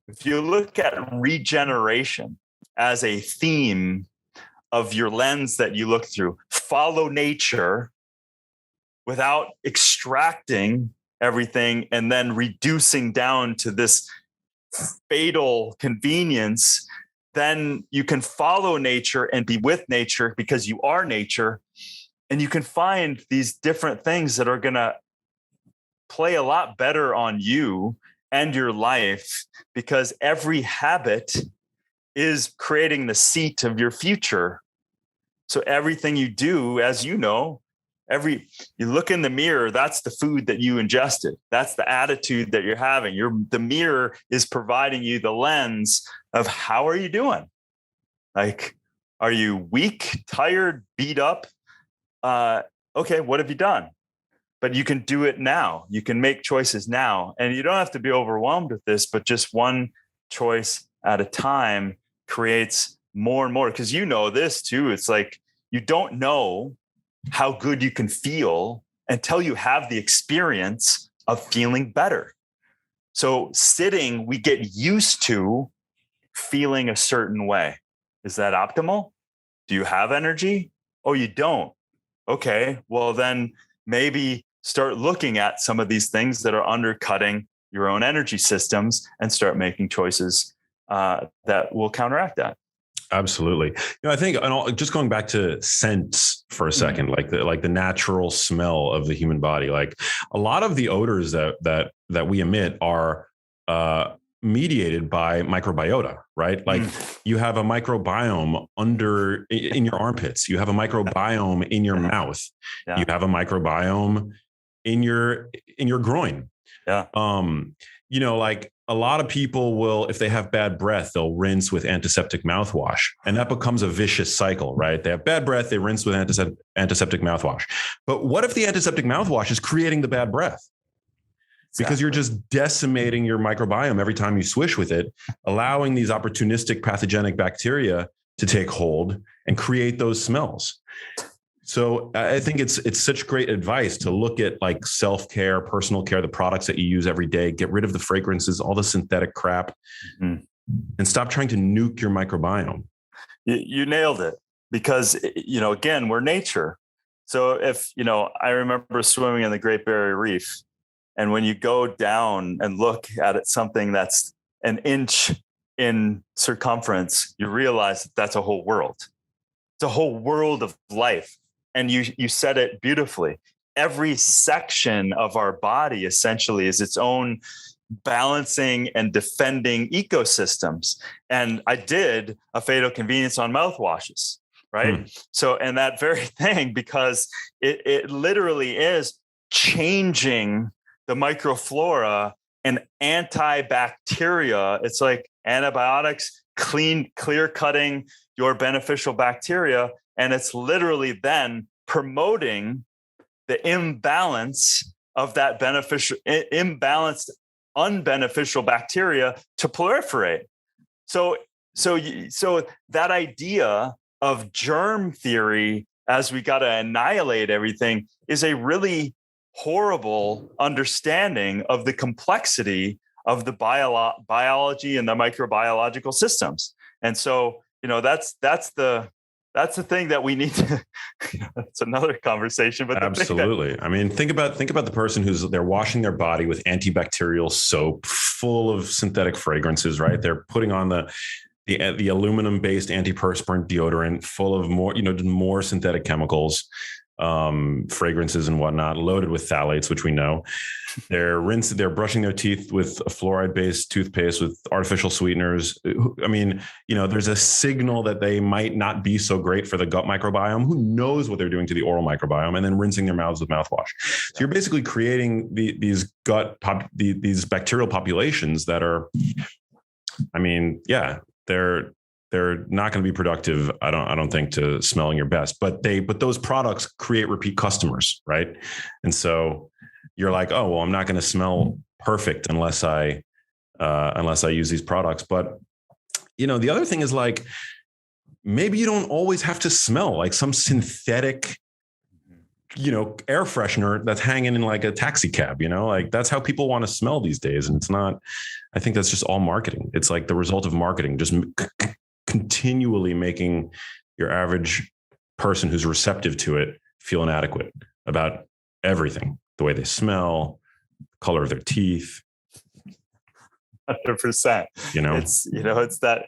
if you look at regeneration as a theme of your lens that you look through, follow nature without extracting everything and then reducing down to this fatal convenience, then you can follow nature and be with nature because you are nature. And you can find these different things that are going to play a lot better on you and your life, because every habit is creating the seat of your future. So everything you do, as you know, you look in the mirror, that's the food that you ingested. That's the attitude that you're having. The mirror is providing you the lens of how are you doing? Like, are you weak, tired, beat up? Okay, what have you done? But you can do it now. You can make choices now. And you don't have to be overwhelmed with this, but just one choice at a time creates more and more. Because you know this too. It's like you don't know how good you can feel until you have the experience of feeling better. So sitting, we get used to feeling a certain way. Is that optimal? Do you have energy? Oh, you don't. Okay, well then maybe start looking at some of these things that are undercutting your own energy systems and start making choices that will counteract that. Absolutely. I think, and just going back to scents for a second, like the natural smell of the human body, like a lot of the odors that we emit are mediated by microbiota, right? Like you have a microbiome in your armpits, you have a microbiome in your mouth, you have a microbiome in your groin. Like a lot of people will, if they have bad breath, they'll rinse with antiseptic mouthwash, and that becomes a vicious cycle, right? They have bad breath, they rinse with antiseptic mouthwash. But what if the antiseptic mouthwash is creating the bad breath? Because you're just decimating your microbiome every time you swish with it, allowing these opportunistic pathogenic bacteria to take hold and create those smells. So I think it's such great advice to look at like self-care, personal care, the products that you use every day, get rid of the fragrances, all the synthetic crap, and stop trying to nuke your microbiome. You nailed it, because, again, we're nature. So if, I remember swimming in the Great Barrier Reef, and when you go down and look at it, something that's an inch in circumference, you realize that that's a whole world. It's a whole world of life. And you said it beautifully. Every section of our body essentially is its own balancing and defending ecosystems. And I did a fatal convenience on mouthwashes, right? So, and that very thing, because it literally is changing the microflora and antibacteria. It's like antibiotics, clear cutting your beneficial bacteria. And it's literally then promoting the imbalance of that unbeneficial bacteria to proliferate. So that idea of germ theory, as we got to annihilate everything, is a really horrible understanding of the complexity of the biology and the microbiological systems. And so, that's the thing that we need to. It's another conversation, but absolutely. Think about the person they're washing their body with antibacterial soap full of synthetic fragrances, right? They're putting on the aluminum-based antiperspirant deodorant full of more synthetic chemicals, fragrances and whatnot, loaded with phthalates, which we know. They're brushing their teeth with a fluoride-based toothpaste with artificial sweeteners. There's a signal that they might not be so great for the gut microbiome. Who knows what they're doing to the oral microbiome, and then rinsing their mouths with mouthwash. So you're basically creating these bacterial populations that are, they're not going to be productive. I don't think, to smelling your best, but those products create repeat customers, right? And so you're like, oh, well, I'm not going to smell perfect unless I use these products. But the other thing is, like, maybe you don't always have to smell like some synthetic, air freshener that's hanging in like a taxi cab, like that's how people want to smell these days. And it's not, I think that's just all marketing. It's like the result of marketing, just continually making your average person who's receptive to it feel inadequate about everything, the way they smell, color of their teeth. 100%.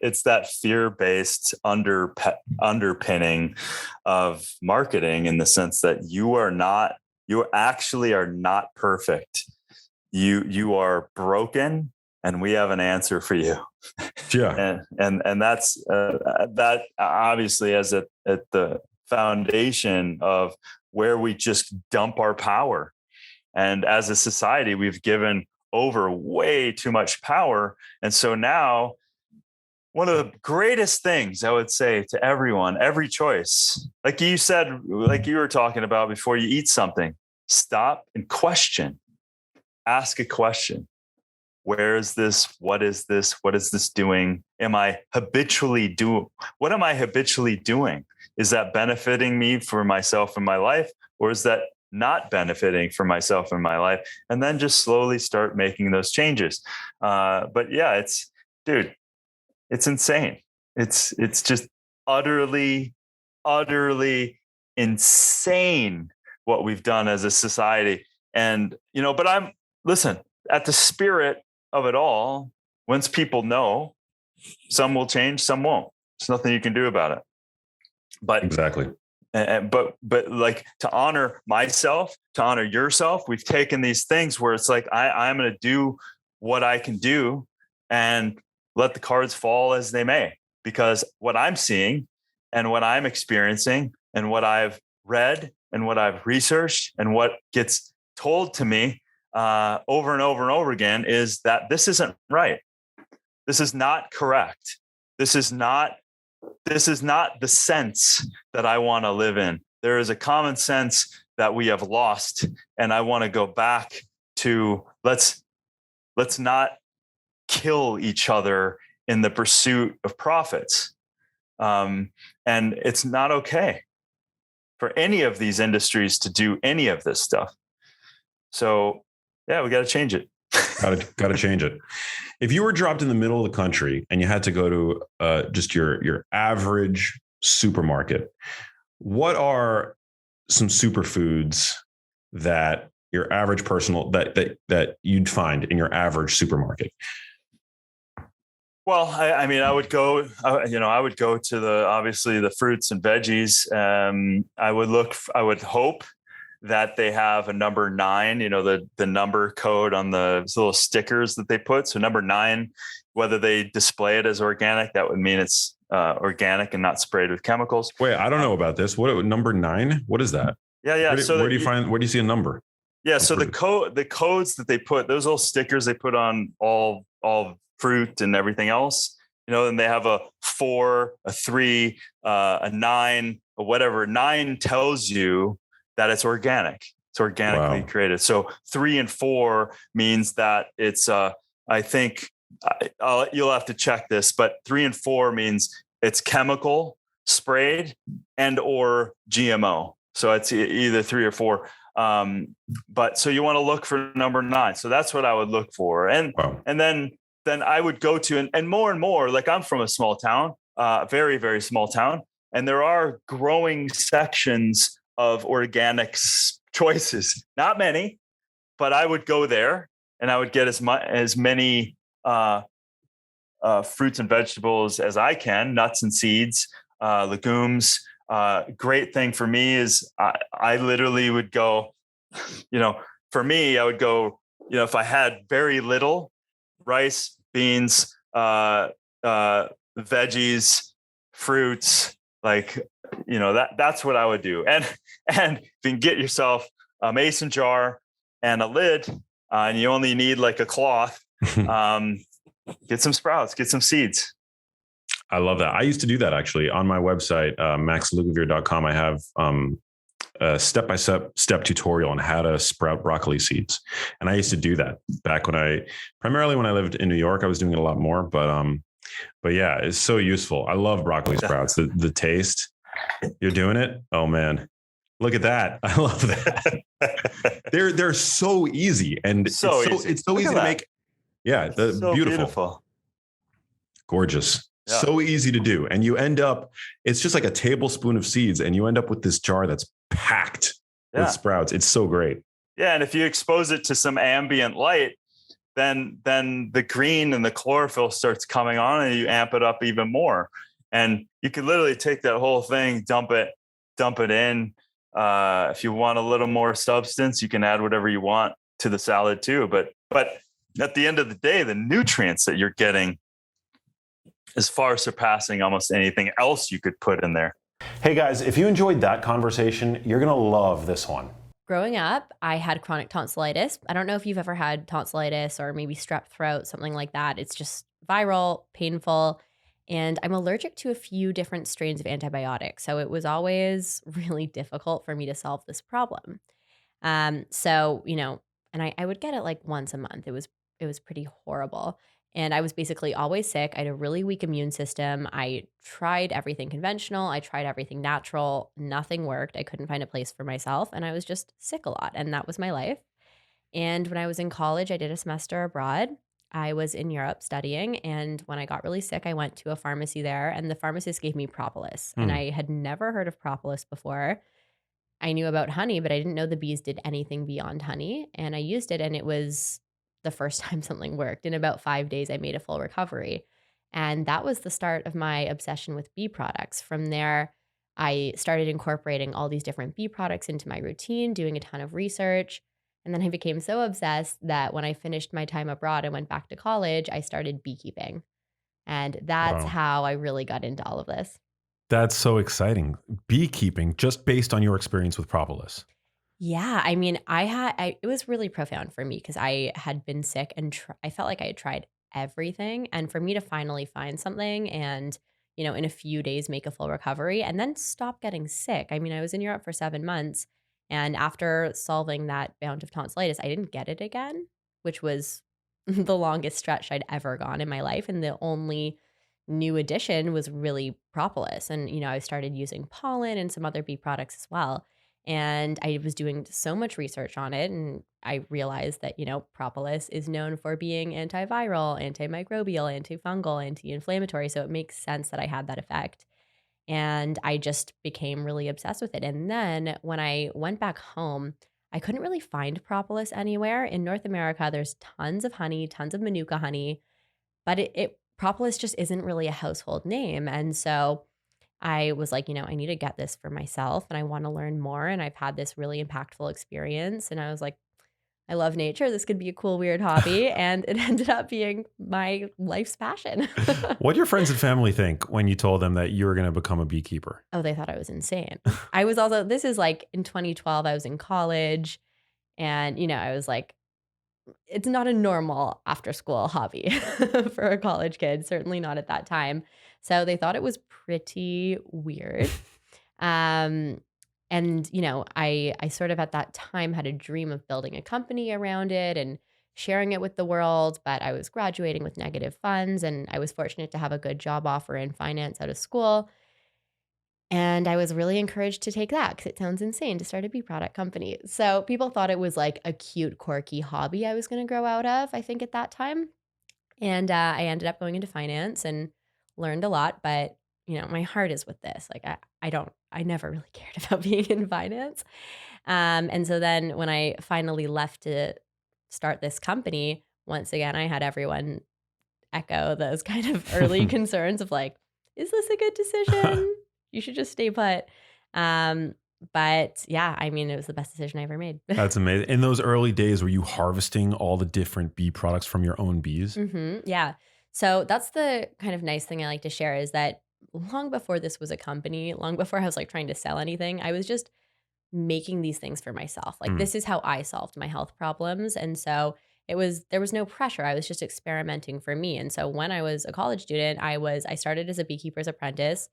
It's that fear-based underpinning of marketing, in the sense that you actually are not perfect. you are broken, and we have an answer for you. Yeah. And that's that obviously as at the foundation of where we just dump our power. And as a society, we've given over way too much power. And so now, one of the greatest things I would say to everyone, every choice, like you said, like you were talking about before you eat something, stop and question. Ask a question. Where is this? What is this? What is this doing? What am I habitually doing? Is that benefiting me for myself and my life? Or is that not benefiting for myself and my life? And then just slowly start making those changes. But yeah, it's insane. It's just utterly insane what we've done as a society. And, but listen, at the spirit of it all, once people know, some will change, some won't. There's nothing you can do about it. But exactly. But like, to honor myself, to honor yourself, we've taken these things where it's like, I'm going to do what I can do and let the cards fall as they may, because what I'm seeing and what I'm experiencing and what I've read and what I've researched and what gets told to me over and over and over again is that this isn't right. This is not correct. This is not the sense that I want to live in. There is a common sense that we have lost, and I want to go back to let's not kill each other in the pursuit of profits. And it's not okay for any of these industries to do any of this stuff. So yeah, we got to change it. Got to change it. If you were dropped in the middle of the country and you had to go to just your average supermarket, what are some superfoods that your average personal that you'd find in your average supermarket? Well, I mean, I would go to obviously the fruits and veggies. I would hope that they have a number 9, the number code on the little stickers that they put. So number 9, whether they display it as organic, that would mean it's organic and not sprayed with chemicals. Wait, I don't know about this. What number 9? What is that? Yeah. Where do you see a number? Yeah. So the codes that they put, those little stickers they put on all fruit and everything else, and they have a 4, a 3, a 9, or whatever. 9 tells you that it's organic. It's organically created. So 3 and 4 means that it's, I think you'll have to check this, but 3 and 4 means it's chemical sprayed and or GMO. So it's either 3 or 4. But so you want to look for number 9. So that's what I would look for. And then I would go to, and more, like I'm from a small town, very, very small town. And there are growing sections of organic choices, not many, but I would go there and I would get as many fruits and vegetables as I can, nuts and seeds, legumes. Great thing for me is I literally would go, for me, I would go, if I had very little rice, beans, veggies, fruits, like, that's what I would do. And if you can get yourself a mason jar and a lid, and you only need like a cloth, get some sprouts, get some seeds. I love that. I used to do that actually on my website, maxlugavere.com. I have a step-by-step tutorial on how to sprout broccoli seeds. And I used to do that back primarily when I lived in New York. I was doing it a lot more, but yeah, it's so useful. I love broccoli sprouts. The taste. You're doing it. Oh man, look at that. I love that. They're so easy, and it's so easy to make. Yeah, so beautiful. Gorgeous. Yeah. So easy to do. And you end up, it's just like a tablespoon of seeds and you end up with this jar that's packed with sprouts. It's so great. Yeah. And if you expose it to some ambient light, then the green and the chlorophyll starts coming on and you amp it up even more. And you could literally take that whole thing, dump it in. If you want a little more substance, you can add whatever you want to the salad too. But But at the end of the day, the nutrients that you're getting is far surpassing almost anything else you could put in there. Hey guys, if you enjoyed that conversation, you're going to love this one. Growing up, I had chronic tonsillitis. I don't know if you've ever had tonsillitis or maybe strep throat, something like that. It's just viral, painful, and I'm allergic to a few different strains of antibiotics. So it was always really difficult for me to solve this problem. So, and I would get it like once a month. It was pretty horrible. And I was basically always sick. I had a really weak immune system. I tried everything conventional. I tried everything natural. Nothing worked. I couldn't find a place for myself. And I was just sick a lot. And that was my life. And when I was in college, I did a semester abroad. I was in Europe studying. And when I got really sick, I went to a pharmacy there. And the pharmacist gave me Propolis. And I had never heard of Propolis before. I knew about honey, but I didn't know the bees did anything beyond honey. And I used it, and it was the first time something worked. In about 5 days, I made a full recovery. And that was the start of my obsession with bee products. From there, I started incorporating all these different bee products into my routine, doing a ton of research. And then I became so obsessed that when I finished my time abroad and went back to college, I started beekeeping. And that's Wow. how I really got into all of this. That's so exciting. Beekeeping, just based on your experience with Propolis. Yeah, I mean, it was really profound for me because I had been sick and I felt like I had tried everything. And for me to finally find something and, in a few days make a full recovery and then stop getting sick. I mean, I was in Europe for 7 months, and after solving that bout of tonsillitis, I didn't get it again, which was the longest stretch I'd ever gone in my life. And the only new addition was really Propolis. And, I started using Pollen and some other bee products as well. And I was doing so much research on it, and I realized that, Propolis is known for being antiviral, antimicrobial, antifungal, anti-inflammatory. So it makes sense that I had that effect. And I just became really obsessed with it. And then when I went back home, I couldn't really find Propolis anywhere. In North America, there's tons of honey, tons of Manuka honey, but Propolis just isn't really a household name. And so I was like, I need to get this for myself and I want to learn more. And I've had this really impactful experience. And I was like, I love nature. This could be a cool, weird hobby. And it ended up being my life's passion. What did your friends and family think when you told them that you were going to become a beekeeper? Oh, they thought I was insane. This is like in 2012, I was in college. And, I was like, it's not a normal after school hobby for a college kid, certainly not at that time. So they thought it was pretty weird. Um, and, I sort of at that time had a dream of building a company around it and sharing it with the world, but I was graduating with negative funds, and I was fortunate to have a good job offer in finance out of school. And I was really encouraged to take that because it sounds insane to start a bee product company. So people thought it was like a cute, quirky hobby I was going to grow out of, I think, at that time. And I ended up going into finance and learned a lot. But, my heart is with this. Like, I never really cared about being in finance. And so then when I finally left to start this company, once again, I had everyone echo those kind of early concerns of like, is this a good decision? You should just stay put. But yeah, I mean, it was the best decision I ever made. That's amazing. In those early days, were you harvesting all the different bee products from your own bees? Yeah. So that's the kind of nice thing I like to share is that long before this was a company, long before I was like trying to sell anything, I was just making these things for myself. Like this is how I solved my health problems. And so there was no pressure. I was just experimenting for me. And so when I was a college student, I started as a beekeeper's apprentice.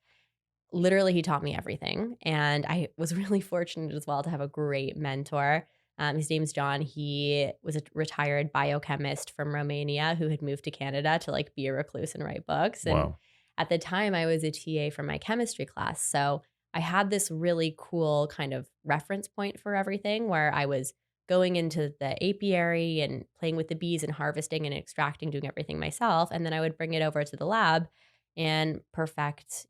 Literally, he taught me everything. And I was really fortunate as well to have a great mentor. His name's John. He was a retired biochemist from Romania who had moved to Canada to like be a recluse and write books. And Wow. at the time, I was a TA for my chemistry class. So I had this really cool kind of reference point for everything where I was going into the apiary and playing with the bees and harvesting and extracting, doing everything myself. And then I would bring it over to the lab and perfect,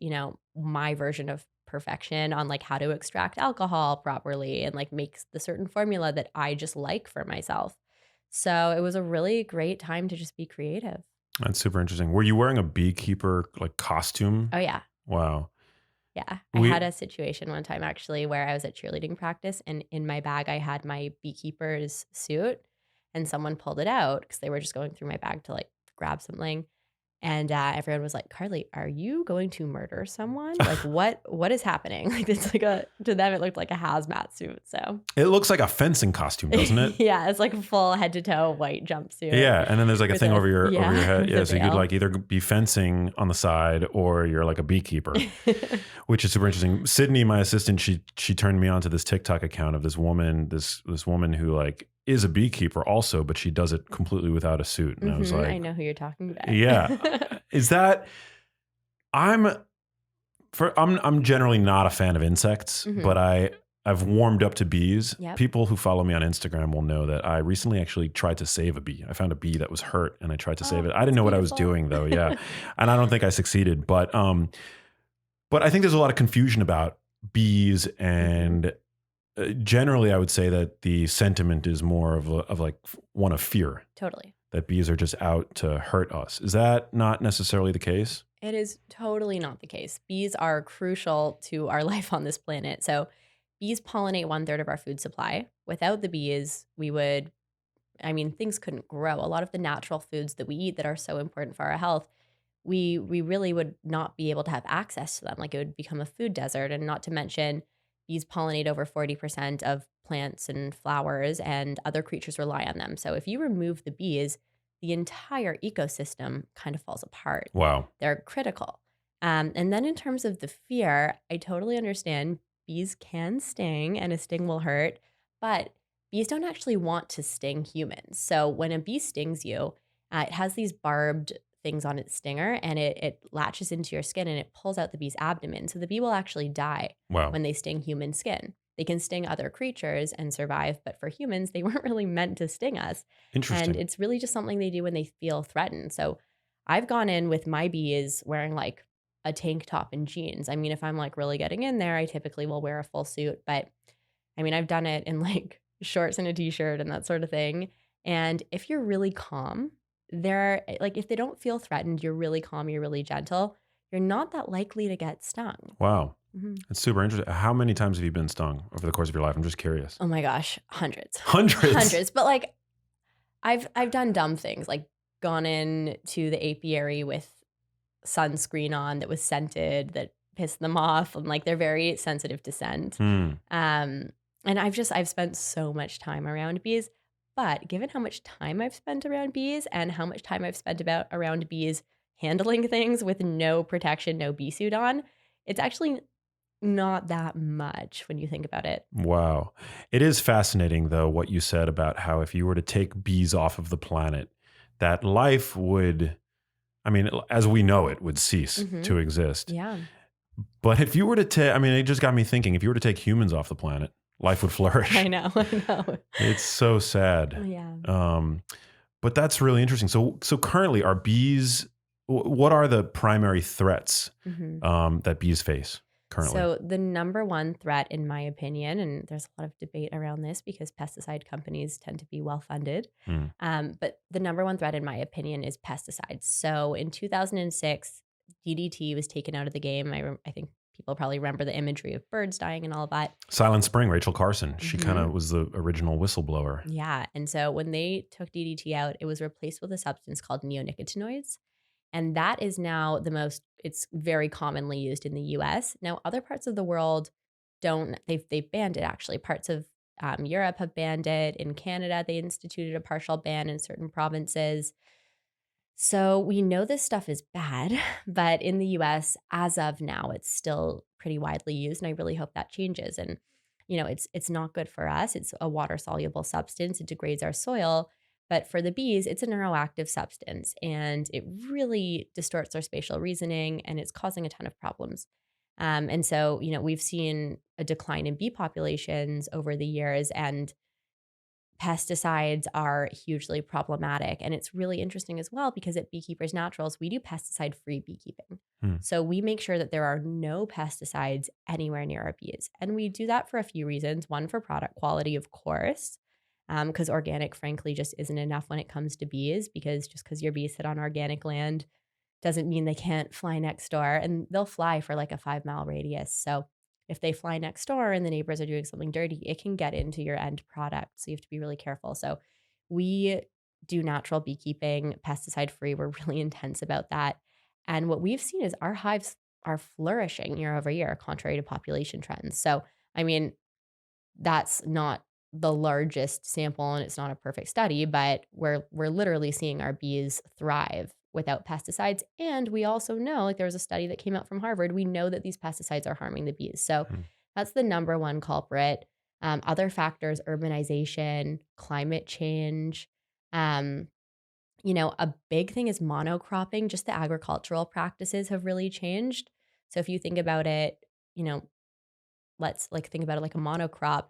my version of perfection on like how to extract alcohol properly and like make the certain formula that I just like for myself. So it was a really great time to just be creative. That's super interesting. Were you wearing a beekeeper like costume? Oh yeah. Wow. Yeah. I had a situation one time actually where I was at cheerleading practice and in my bag I had my beekeeper's suit. and someone pulled it out because they were just going through my bag to like grab something. And everyone was like, Carly, are you going to murder someone? Like, what is happening? Like, it's like to them, it looked like a hazmat suit. So It looks like a fencing costume, doesn't it? yeah, it's like a full head to toe white jumpsuit. Yeah, and then there's like a thing over your head. Yeah, the so you could veil. like either be fencing on the side or you're like a beekeeper, which is super interesting. Sydney, my assistant, she turned me on to this TikTok account of this woman who like is a beekeeper also, but she does it completely without a suit. And I was like, I know who you're talking about. yeah, is that I'm generally not a fan of insects, but I've warmed up to bees. Yep. People who follow me on Instagram will know that I recently actually tried to save a bee. I found a bee that was hurt and I tried to save it. I didn't know what I was doing though. Yeah. And I don't think I succeeded, but I think there's a lot of confusion about bees, and generally I would say that the sentiment is more of like one of fear. Totally. That bees are just out to hurt us. Is that not necessarily the case? It is totally not the case. Bees are crucial to our life on this planet. So bees pollinate 1/3 of our food supply. Without the bees, things couldn't grow. A lot of the natural foods that we eat that are so important for our health, we really would not be able to have access to them. Like, it would become a food desert. And not to mention, bees pollinate over 40% of plants and flowers, and other creatures rely on them. So if you remove the bees, the entire ecosystem kind of falls apart. Wow. They're critical. And then in terms of the fear, I totally understand bees can sting and a sting will hurt, but bees don't actually want to sting humans. So when a bee stings you, it has these barbed things on its stinger, and it latches into your skin and it pulls out the bee's abdomen. So the bee will actually die when they sting human skin. They can sting other creatures and survive, but for humans, they weren't really meant to sting us. Interesting. And it's really just something they do when they feel threatened. So I've gone in with my bees wearing like a tank top and jeans. I mean, if I'm like really getting in there, I typically will wear a full suit, but I mean, I've done it in like shorts and a t-shirt and that sort of thing. And if you're really calm, if they don't feel threatened, you're really calm, you're really gentle, you're not that likely to get stung. Wow. It's super interesting. How many times have you been stung over the course of your life? I'm just curious. Oh my gosh, hundreds. Hundreds. But like I've done dumb things, like gone in to the apiary with sunscreen on that was scented, that pissed them off, and like they're very sensitive to scent. And I've spent so much time around bees. But given how much time I've spent around bees and how much time I've spent around bees handling things with no protection, no bee suit on, it's actually not that much when you think about it. Wow. It is fascinating, though, what you said about how if you were to take bees off of the planet, that life would, as we know it, would cease to exist. Yeah. But if you were to take, it just got me thinking, if you were to take humans off the planet, life would flourish. I know. It's so sad. Yeah. But that's really interesting. So currently, are bees, what are the primary threats that bees face currently? So the number one threat, in my opinion, and there's a lot of debate around this because pesticide companies tend to be well-funded, but the number one threat, in my opinion, is pesticides. So in 2006, DDT was taken out of the game. I think people probably remember the imagery of birds dying and all of that. Silent Spring, Rachel Carson. She kind of was the original whistleblower. Yeah. And so when they took DDT out, it was replaced with a substance called neonicotinoids. And that is now it's very commonly used in the US. Now, other parts of the world they've banned it actually. Parts of Europe have banned it. In Canada, they instituted a partial ban in certain provinces. So we know this stuff is bad, but in the US, as of now, it's still pretty widely used. And I really hope that changes. And, it's not good for us. It's a water-soluble substance. It degrades our soil. But for the bees, it's a neuroactive substance. And it really distorts their spatial reasoning. And it's causing a ton of problems. And so, we've seen a decline in bee populations over the years. And pesticides are hugely problematic. And it's really interesting as well because at Beekeepers Naturals, we do pesticide-free beekeeping. So we make sure that there are no pesticides anywhere near our bees. And we do that for a few reasons. One, for product quality, of course, because organic, frankly, just isn't enough when it comes to bees, because just because your bees sit on organic land doesn't mean they can't fly next door. And they'll fly for like a 5-mile radius. So if they fly next door and the neighbors are doing something dirty, it can get into your end product. So you have to be really careful. So we do natural beekeeping, pesticide-free. We're really intense about that. And what we've seen is our hives are flourishing year over year, contrary to population trends. So, I mean, that's not the largest sample and it's not a perfect study, but we're literally seeing our bees thrive without pesticides. And we also know, like there was a study that came out from Harvard, we know that these pesticides are harming the bees. So that's the number one culprit. Other factors, urbanization, climate change. A big thing is monocropping. Just the agricultural practices have really changed. So if you think about it, let's like think about it like a monocrop.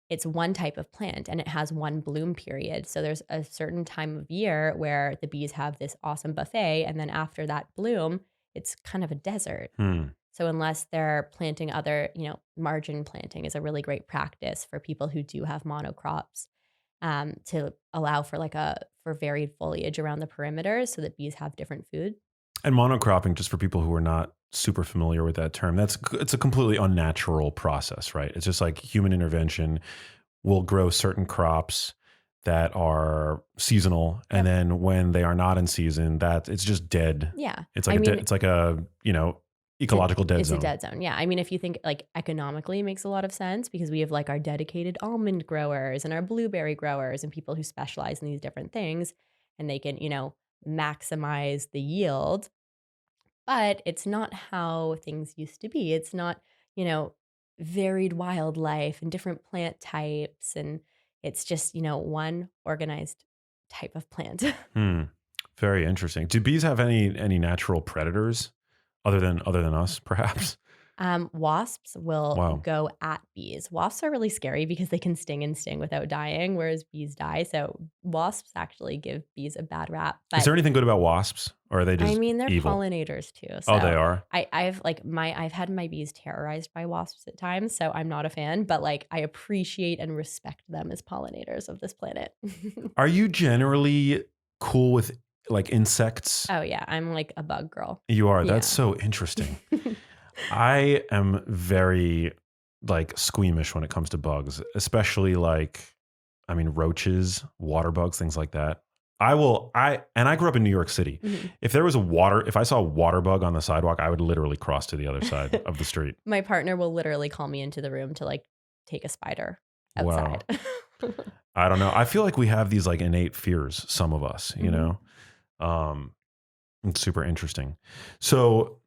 It's one type of plant and it has one bloom period. So there's a certain time of year where the bees have this awesome buffet. And then after that bloom, it's kind of a desert. So unless they're planting other, margin planting is a really great practice for people who do have monocrops, to allow for for varied foliage around the perimeters so that bees have different food. And monocropping, just for people who are not super familiar with that term, it's a completely unnatural process, right? It's just like human intervention will grow certain crops that are seasonal, and then when they are not in season, that it's just dead. Yeah, it's like it's like a ecological dead zone. It's a dead zone. Yeah, I mean, if you think like economically, it makes a lot of sense because we have like our dedicated almond growers and our blueberry growers and people who specialize in these different things, and they can maximize the yield. But it's not how things used to be. It's not, varied wildlife and different plant types. And it's just, one organized type of plant. Very interesting. Do bees have any natural predators other than us, perhaps? Wasps will go at bees. Wasps are really scary because they can sting and sting without dying, whereas bees die. So wasps actually give bees a bad rap. But is there anything good about wasps, or are they just they're evil? Pollinators too. So they are. I've had my bees terrorized by wasps at times, so I'm not a fan. But I appreciate and respect them as pollinators of this planet. Are you generally cool with insects? Oh yeah, I'm like a bug girl. You are. Yeah. That's so interesting. I am very squeamish when it comes to bugs, especially roaches, water bugs, things like that. I grew up in New York City. Mm-hmm. If I saw a water bug on the sidewalk, I would literally cross to the other side of the street. My partner will literally call me into the room to take a spider outside. Wow. I don't know. I feel like we have these innate fears, some of us, it's super interesting. So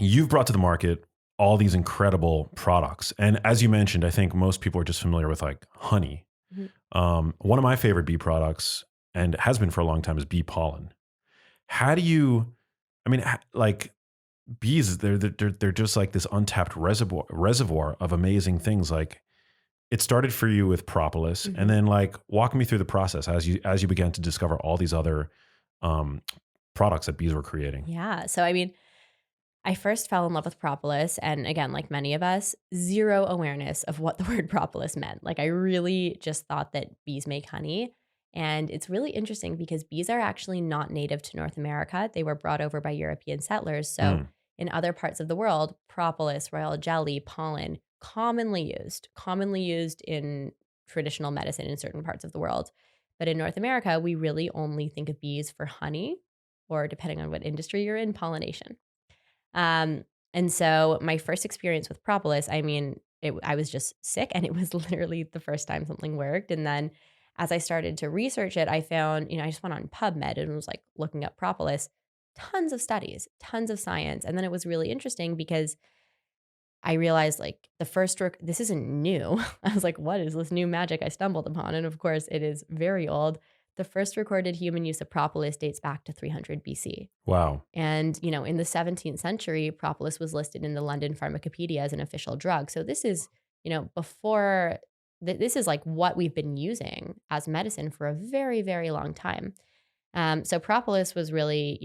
you've brought to the market all these incredible products. And as you mentioned, I think most people are just familiar with honey. Mm-hmm. One of my favorite bee products, and has been for a long time, is bee pollen. How do you, bees, they're just this untapped reservoir of amazing things. It started for you with Propolis, mm-hmm. and then walk me through the process as you began to discover all these other products that bees were creating. Yeah. So, I first fell in love with Propolis, and again, like many of us, zero awareness of what the word Propolis meant. I really just thought that bees make honey. And it's really interesting because bees are actually not native to North America. They were brought over by European settlers. So in other parts of the world, Propolis, royal jelly, pollen, commonly used in traditional medicine in certain parts of the world. But in North America, we really only think of bees for honey, or depending on what industry you're in, pollination. And so my first experience with Propolis, I was just sick, and it was literally the first time something worked. And then as I started to research it, I found, I just went on PubMed and was looking up Propolis, tons of studies, tons of science. And then it was really interesting because I realized this isn't new. I was like, what is this new magic I stumbled upon? And of course it is very old. The first recorded human use of propolis dates back to 300 BC. Wow. And, in the 17th century, propolis was listed in the London Pharmacopoeia as an official drug. So this is, before, this is what we've been using as medicine for a very, very long time. So propolis was really,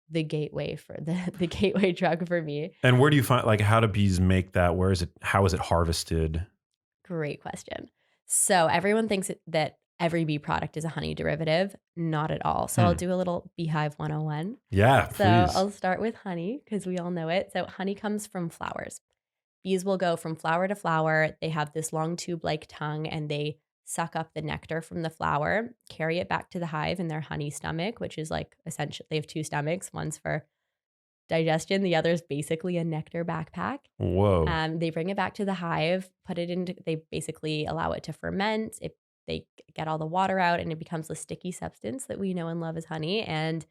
the gateway for the gateway drug for me. And where do you find, how do bees make that? How is it harvested? Great question. So everyone thinks that every bee product is a honey derivative. Not at all. So I'll do a little Beehive 101. Yeah, please. So I'll start with honey because we all know it. So honey comes from flowers. Bees will go from flower to flower. They have this long tube-like tongue, and they suck up the nectar from the flower, carry it back to the hive in their honey stomach, which is like essentially they have two stomachs. One's for digestion, the other is basically a nectar backpack. Whoa. They bring it back to the hive, put it into, they basically allow it to ferment. They get all the water out and it becomes the sticky substance that we know and love as honey. And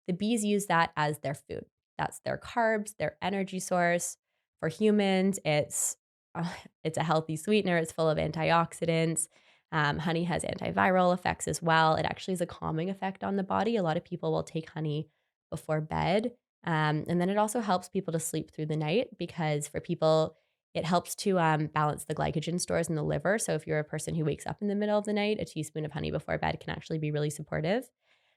the bees use that as their food. That's their carbs, their energy source. For humans, it's a healthy sweetener. It's full of antioxidants. Honey has antiviral effects as well. It actually has a calming effect on the body. A lot of people will take honey before bed. And then it also helps people to sleep through the night because for people, it helps to balance the glycogen stores in the liver. So if you're a person who wakes up in the middle of the night, a teaspoon of honey before bed can actually be really supportive.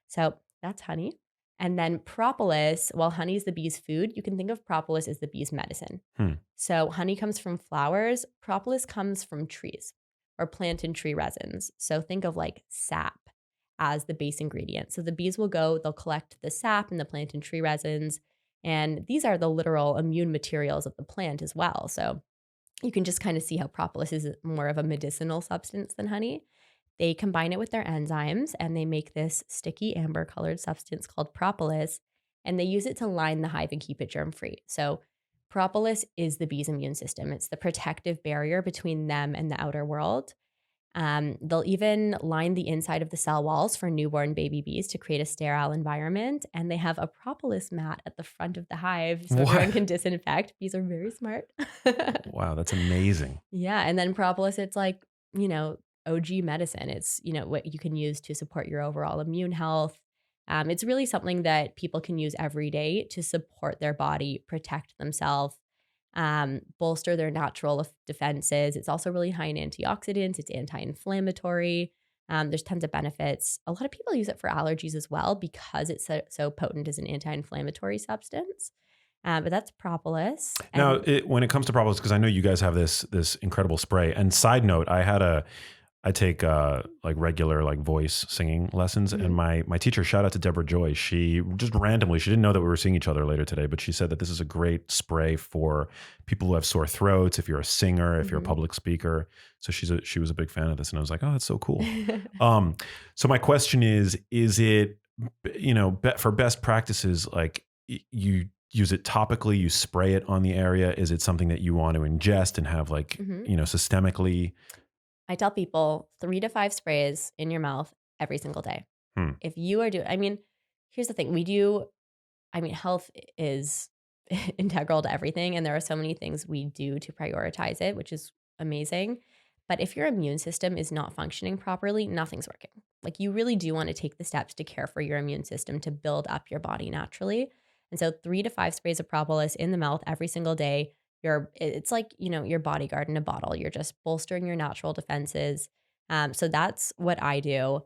So that's honey. And then propolis, while honey is the bee's food, you can think of propolis as the bee's medicine. So honey comes from flowers. Propolis comes from trees or plant and tree resins. So think of like sap as the base ingredient. So the bees will go, they'll collect the sap and the plant and tree resins. And these are the literal immune materials of the plant as well. So you can just kind of see how propolis is more of a medicinal substance than honey. They combine it with their enzymes and they make this sticky amber colored substance called propolis. And they use it to line the hive and keep it germ free. So propolis is the bee's immune system. It's the protective barrier between them and the outer world. They'll even line the inside of the cell walls for newborn baby bees to create a sterile environment. And they have a propolis mat at the front of the hive so everyone can disinfect. Bees are very smart. Wow, that's amazing. Yeah. And then propolis, it's like, OG medicine. It's, what you can use to support your overall immune health. It's really something that people can use every day to support their body, protect themselves, bolster their natural defenses. It's also really high in antioxidants. It's anti-inflammatory. There's tons of benefits. A lot of people use it for allergies as well because it's so potent as an anti-inflammatory substance. But that's propolis. Now, when it comes to propolis, because I know you guys have this incredible spray. And side note, I take like regular like voice singing lessons, and my teacher, shout out to Deborah Joy, she just randomly, she didn't know that we were seeing each other later today, but she said that this is a great spray for people who have sore throats, if you're a singer, if you're a public speaker. So she was a big fan of this, and I was like, oh, that's so cool. So my question is it, for best practices, like you use it topically, you spray it on the area? Is it something that you want to ingest and have like, systemically? I tell people 3 to 5 sprays in your mouth every single day. If you are here's the thing. Health is integral to everything. And there are so many things we do to prioritize it, which is amazing. But if your immune system is not functioning properly, nothing's working. Like you really do want to take the steps to care for your immune system to build up your body naturally. And so 3 to 5 sprays of propolis in the mouth every single day. It's like, your bodyguard in a bottle. You're just bolstering your natural defenses. So that's what I do.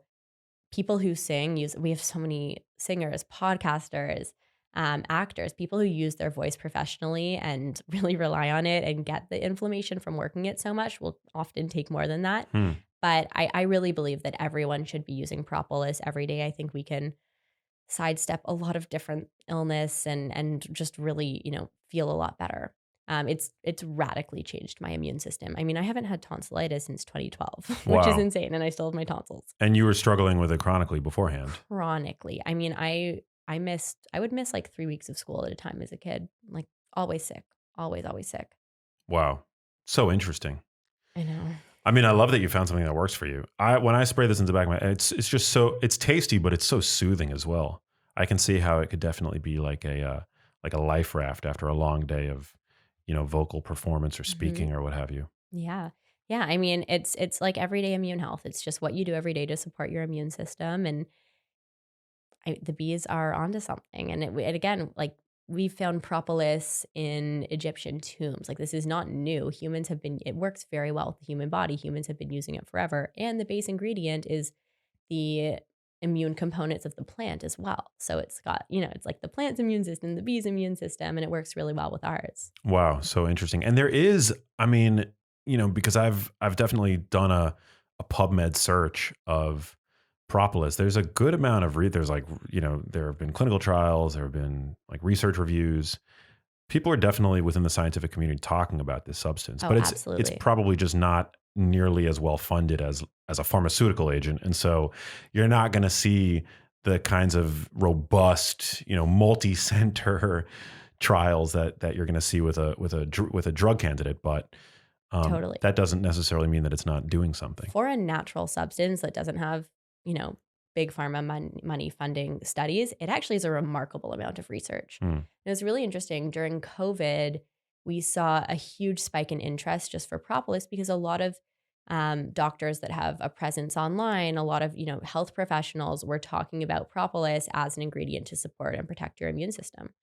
People who sing we have so many singers, podcasters, actors, people who use their voice professionally and really rely on it and get the inflammation from working it so much will often take more than that. But I really believe that everyone should be using propolis every day. I think we can sidestep a lot of different illness and just really, feel a lot better. It's radically changed my immune system. I mean, I haven't had tonsillitis since 2012, which is insane. And I still have my tonsils. And you were struggling with it chronically beforehand. Chronically. I mean, I would miss like 3 weeks of school at a time as a kid, like always sick, always sick. Wow. So interesting. I know. I mean, I love that you found something that works for you. When I spray this in the back of my, it's just it's tasty, but it's so soothing as well. I can see how it could definitely be like a life raft after a long day of, vocal performance or speaking or what have you. Yeah. Yeah. I mean, it's like everyday immune health. It's just what you do every day to support your immune system. And the bees are onto something. And again, like we found propolis in Egyptian tombs. Like this is not new. It works very well with the human body. Humans have been using it forever. And the base ingredient is the immune components of the plant as well. So it's got, it's like the plant's immune system, the bee's immune system, and it works really well with ours. Wow. So interesting. And there is, because I've definitely done a PubMed search of propolis. There's a good amount of there's like, there have been clinical trials, there have been like research reviews. People are definitely within the scientific community talking about this substance, but it's probably just not nearly as well funded as a pharmaceutical agent. And so you're not going to see the kinds of robust, multi-center trials that you're going to see with a drug candidate. But Totally. that doesn't necessarily mean that it's not doing something. For a natural substance that doesn't have, big pharma money funding studies, it actually is a remarkable amount of research. Hmm. It was really interesting. During COVID, we saw a huge spike in interest just for propolis because a lot of doctors that have a presence online, a lot of health professionals were talking about propolis as an ingredient to support and protect your immune system.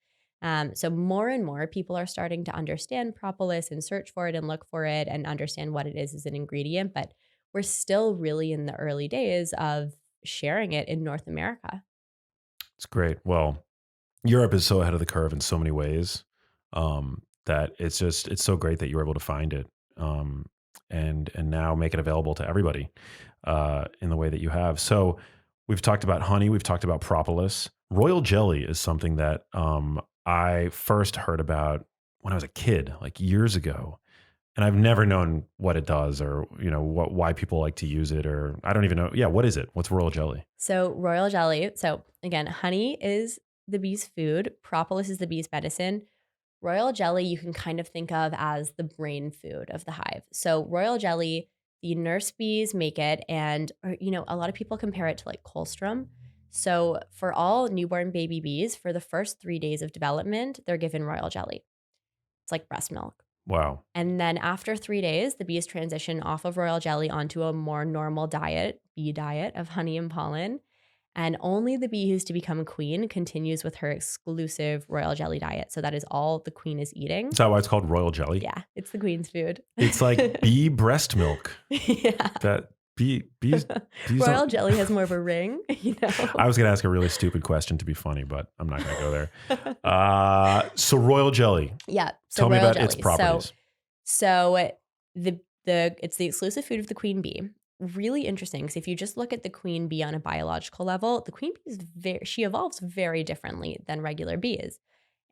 So more and more people are starting to understand propolis and search for it and look for it and understand what it is as an ingredient. But we're still really in the early days of sharing it in North America. It's great. Well, Europe is so ahead of the curve in so many ways that it's so great that you were able to find it and now make it available to everybody in the way that you have. So we've talked about honey, we've talked about propolis. Royal jelly is something that I first heard about when I was a kid, like years ago. And I've never known what it does or, why people like to use it, or I don't even know. Yeah. What is it? What's royal jelly? So royal jelly. So again, honey is the bee's food. Propolis is the bee's medicine. Royal jelly, you can kind of think of as the brain food of the hive. So royal jelly, the nurse bees make it. And, a lot of people compare it to like colostrum. So for all newborn baby bees, for the first 3 days of development, they're given royal jelly. It's like breast milk. Wow. And then after 3 days, the bees transition off of royal jelly onto a more normal diet, bee diet of honey and pollen. And only the bee who's to become queen continues with her exclusive royal jelly diet. So that is all the queen is eating. Is that why it's called royal jelly? Yeah, it's the queen's food. It's like bee breast milk. Yeah. That bees royal jelly has more of a ring, I was going to ask a really stupid question to be funny, but I'm not going to go there. So royal jelly. Yeah. So Tell me about jelly. its properties. So it's the exclusive food of the queen bee. Really interesting because if you just look at the queen bee on a biological level, the queen bee she evolves very differently than regular bees.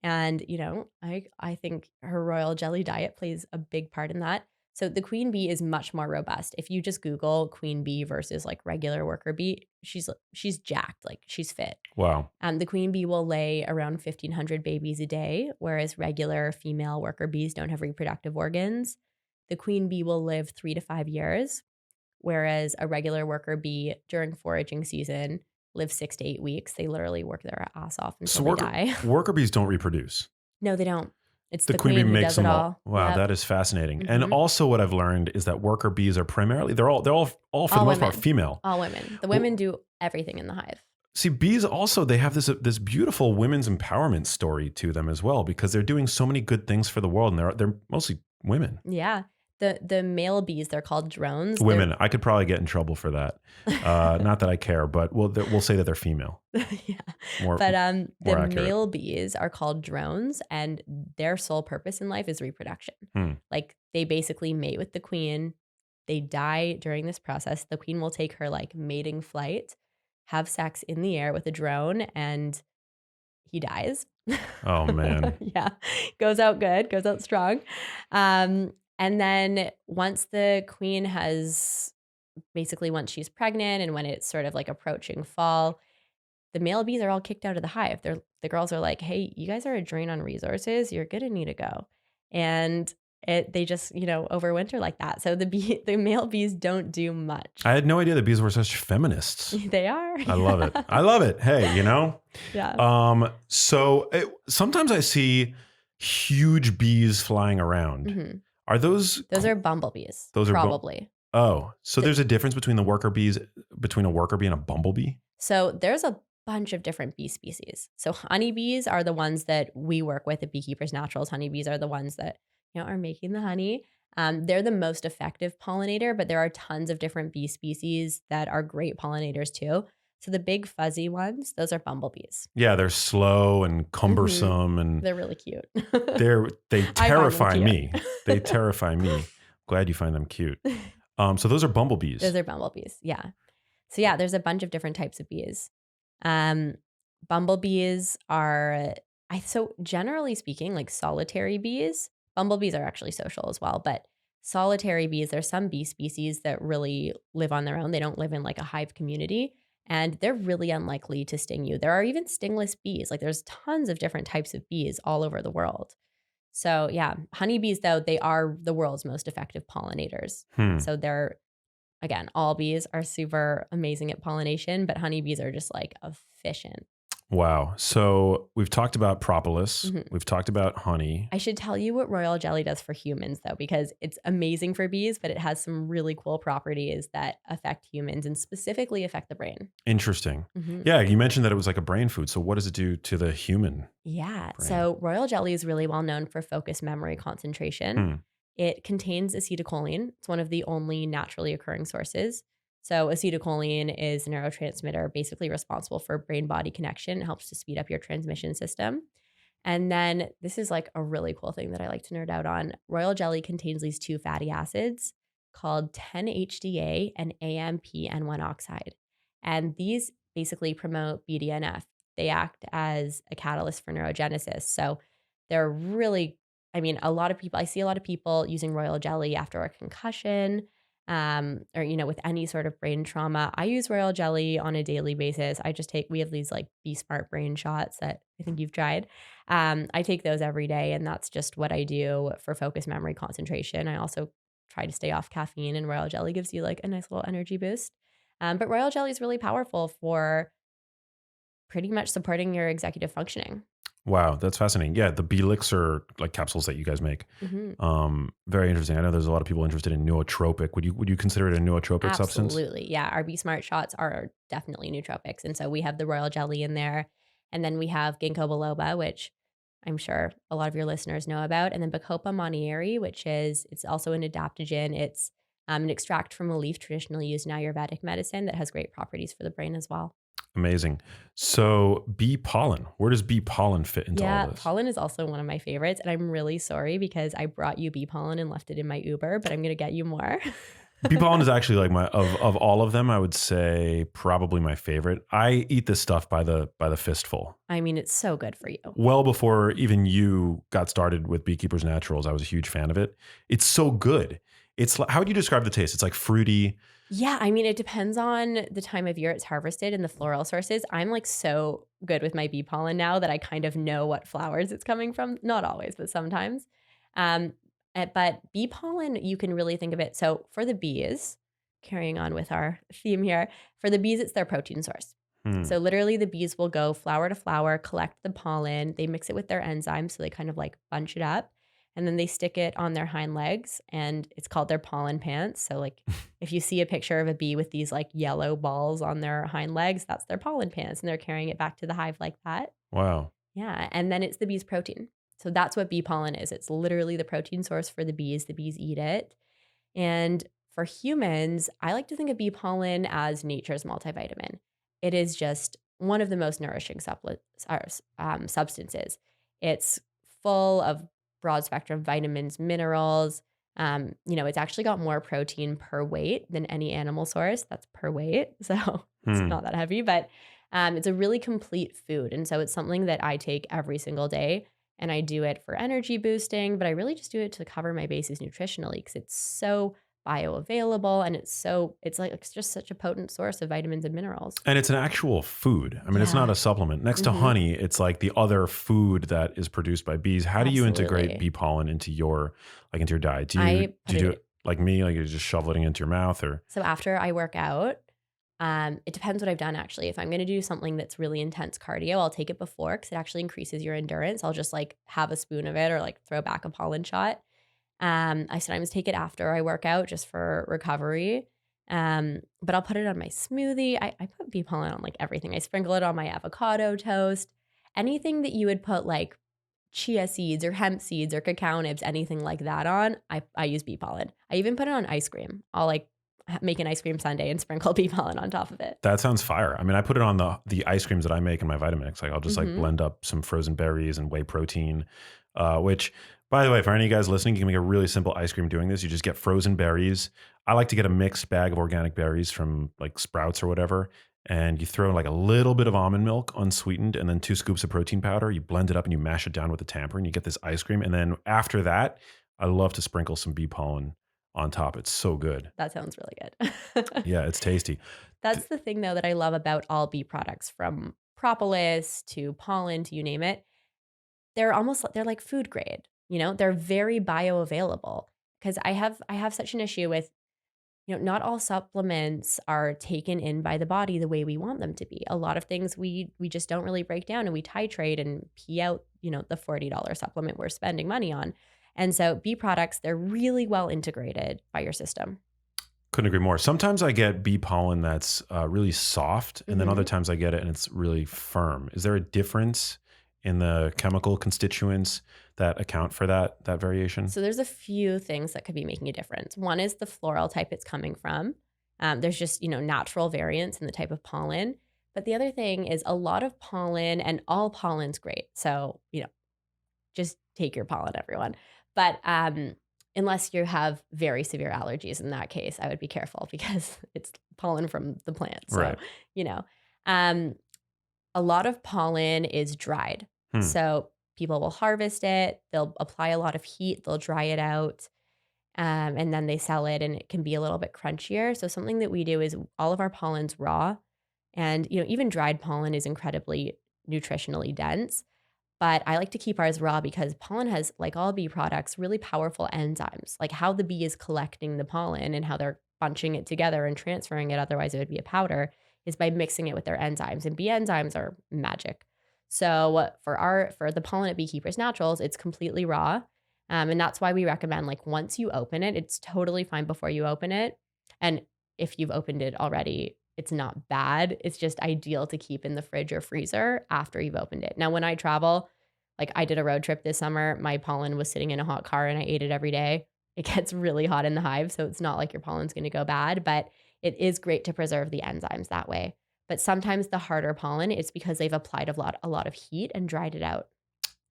And, I think her royal jelly diet plays a big part in that. So the queen bee is much more robust. If you just Google queen bee versus like regular worker bee, she's jacked, like she's fit. Wow. The queen bee will lay around 1,500 babies a day, whereas regular female worker bees don't have reproductive organs. The queen bee will live 3 to 5 years, whereas a regular worker bee during foraging season lives 6 to 8 weeks. They literally work their ass off until they die. Worker bees don't reproduce. No, they don't. It's the queen bee makes them all. Wow, yep. That is fascinating. Mm-hmm. And also, what I've learned is that worker bees are primarily they're all for the most part female. All women. The women do everything in the hive. See, bees also they have this beautiful women's empowerment story to them as well because they're doing so many good things for the world, and they're mostly women. Yeah. The male bees, they're called drones. Women. I could probably get in trouble for that. Not that I care, but we'll say that they're female. Yeah. The male bees are called drones, and their sole purpose in life is reproduction. Like they basically mate with the queen. They die during this process. The queen will take her like mating flight, have sex in the air with a drone, and he dies. Oh man. Yeah. Goes out good, goes out strong. And then once the queen once she's pregnant and when it's sort of like approaching fall, the male bees are all kicked out of the hive. The girls are like, hey, you guys are a drain on resources. You're going to need to go. And they just, overwinter like that. So the male bees don't do much. I had no idea that bees were such feminists. They are. I love it. I love it. Hey, Yeah. So sometimes I see huge bees flying around. Mm-hmm. Are those are bumblebees? Those are probably. So there's a difference between a worker bee and a bumblebee? So there's a bunch of different bee species. So honeybees are the ones that we work with at Beekeepers Naturals. Honeybees are the ones that are making the honey. They're the most effective pollinator, but there are tons of different bee species that are great pollinators too. So the big fuzzy ones, those are bumblebees. Yeah, they're slow and cumbersome, and they're really cute. they terrify me. They terrify me. Glad you find them cute. So those are bumblebees. Those are bumblebees. Yeah. So yeah, there's a bunch of different types of bees. Bumblebees are so generally speaking, like solitary bees. Bumblebees are actually social as well, but solitary bees. There's some bee species that really live on their own. They don't live in like a hive community, and they're really unlikely to sting you. There are even stingless bees. Like there's tons of different types of bees all over the world. So yeah, honeybees though, they are the world's most effective pollinators. Hmm. So they're, again, all bees are super amazing at pollination, but honeybees are just like efficient. Wow. So we've talked about propolis. Mhm. We've talked about honey. I should tell you what royal jelly does for humans though, because it's amazing for bees, but it has some really cool properties that affect humans and specifically affect the brain. Interesting. Mhm. Yeah. You mentioned that it was like a brain food. So what does it do to the human? Yeah. Brain. So royal jelly is really well known for focused memory concentration. Hmm. It contains acetylcholine. It's one of the only naturally occurring sources. So acetylcholine is a neurotransmitter basically responsible for brain-body connection. It helps to speed up your transmission system. And then this is like a really cool thing that I like to nerd out on. Royal jelly contains these two fatty acids called 10-HDA and AMP-N1 oxide. And these basically promote BDNF. They act as a catalyst for neurogenesis. So they're really, I mean, I see a lot of people using royal jelly after a concussion, or, with any sort of brain trauma. I use royal jelly on a daily basis. We have these like Be Smart brain shots that I think you've tried. I take those every day, and that's just what I do for focus, memory, concentration. I also try to stay off caffeine, and royal jelly gives you like a nice little energy boost. But royal jelly is really powerful for pretty much supporting your executive functioning. Wow. That's fascinating. Yeah. The Belix like capsules that you guys make. Mm-hmm. Very interesting. I know there's a lot of people interested in nootropic. Would you consider it a nootropic substance? Absolutely. Yeah. Our Be Smart shots are definitely nootropics. And so we have the royal jelly in there. And then we have ginkgo biloba, which I'm sure a lot of your listeners know about. And then Bacopa monnieri, it's also an adaptogen. It's an extract from a leaf traditionally used in Ayurvedic medicine that has great properties for the brain as well. Amazing. So bee pollen, where does bee pollen fit into all this? Pollen is also one of my favorites. And I'm really sorry because I brought you bee pollen and left it in my Uber, but I'm going to get you more. Bee pollen is actually like of all of them, I would say probably my favorite. I eat this stuff by the fistful. I mean, it's so good for you. Well before even you got started with Beekeepers Naturals, I was a huge fan of it. It's so good. How would you describe the taste? It's like fruity. Yeah, I mean, it depends on the time of year it's harvested and the floral sources. I'm like so good with my bee pollen now that I kind of know what flowers it's coming from. Not always, but sometimes. But bee pollen, you can really think of it. So for the bees, carrying on with our theme here, for the bees, it's their protein source. So literally the bees will go flower to flower, collect the pollen. They mix it with their enzymes. So they kind of like bunch it up. And then they stick it on their hind legs, and it's called their pollen pants. So like if you see a picture of a bee with these like yellow balls on their hind legs, that's their pollen pants, and they're carrying it back to the hive like that. Wow. Yeah. And then it's the bee's protein. So that's what bee pollen is. It's literally the protein source for the bees. The bees eat it. And for humans, I like to think of bee pollen as nature's multivitamin. It is just one of the most nourishing substances. It's full of broad spectrum vitamins, minerals. It's actually got more protein per weight than any animal source. That's per weight. So it's not that heavy, but it's a really complete food. And so it's something that I take every single day. And I do it for energy boosting, but I really just do it to cover my bases nutritionally because it's so bioavailable and it's just such a potent source of vitamins and minerals. And it's an actual food. I mean, it's not a supplement. Next to honey, it's like the other food that is produced by bees. How do you integrate bee pollen into your diet? Do you do it like me? Like you just shovel it into your mouth or? So after I work out, it depends what I've done actually. If I'm going to do something that's really intense cardio, I'll take it before because it actually increases your endurance. I'll just like have a spoon of it or like throw back a pollen shot. I sometimes take it after I work out just for recovery. But I'll put it on my smoothie. I put bee pollen on like everything. I sprinkle it on my avocado toast. Anything that you would put like chia seeds or hemp seeds or cacao nibs, anything like that on, I use bee pollen. I even put it on ice cream. I'll like make an ice cream sundae and sprinkle bee pollen on top of it. That sounds fire. I mean, I put it on the ice creams that I make in my Vitamix. Like I'll just like blend up some frozen berries and whey protein, which by the way, for any of you guys listening, you can make a really simple ice cream doing this. You just get frozen berries. I like to get a mixed bag of organic berries from like Sprouts or whatever. And you throw like a little bit of almond milk unsweetened and then 2 scoops of protein powder. You blend it up and you mash it down with a tamper and you get this ice cream. And then after that, I love to sprinkle some bee pollen on top. It's so good. That sounds really good. Yeah, it's tasty. That's the thing, though, that I love about all bee products, from propolis to pollen to you name it. They're like food grade. They're very bioavailable, because I have such an issue with, not all supplements are taken in by the body the way we want them to be. A lot of things we just don't really break down, and we titrate and pee out, the $40 supplement we're spending money on. And so bee products, they're really well integrated by your system. Couldn't agree more. Sometimes I get bee pollen that's really soft, and then other times I get it and it's really firm. Is there a difference in the chemical constituents that account for that variation? So there's a few things that could be making a difference. One is the floral type it's coming from. There's just, natural variance in the type of pollen. But the other thing is, a lot of pollen, and all pollen's great. So, just take your pollen, everyone. But unless you have very severe allergies, in that case, I would be careful, because it's pollen from the plant. So, Right. A lot of pollen is dried. So people will harvest it, they'll apply a lot of heat, they'll dry it out, and then they sell it, and it can be a little bit crunchier. So something that we do is, all of our pollen's raw, and even dried pollen is incredibly nutritionally dense. But I like to keep ours raw, because pollen has, like all bee products, really powerful enzymes. Like how the bee is collecting the pollen and how they're bunching it together and transferring it, otherwise it would be a powder, is by mixing it with their enzymes. And bee enzymes are magic. So for the pollen at Beekeepers Naturals, it's completely raw. And that's why we recommend, like, once you open it, it's totally fine before you open it. And if you've opened it already, it's not bad. It's just ideal to keep in the fridge or freezer after you've opened it. Now, when I travel, like I did a road trip this summer, my pollen was sitting in a hot car and I ate it every day. It gets really hot in the hive, so it's not like your pollen's going to go bad, but it is great to preserve the enzymes that way. But sometimes the harder pollen, it's because they've applied a lot of heat and dried it out.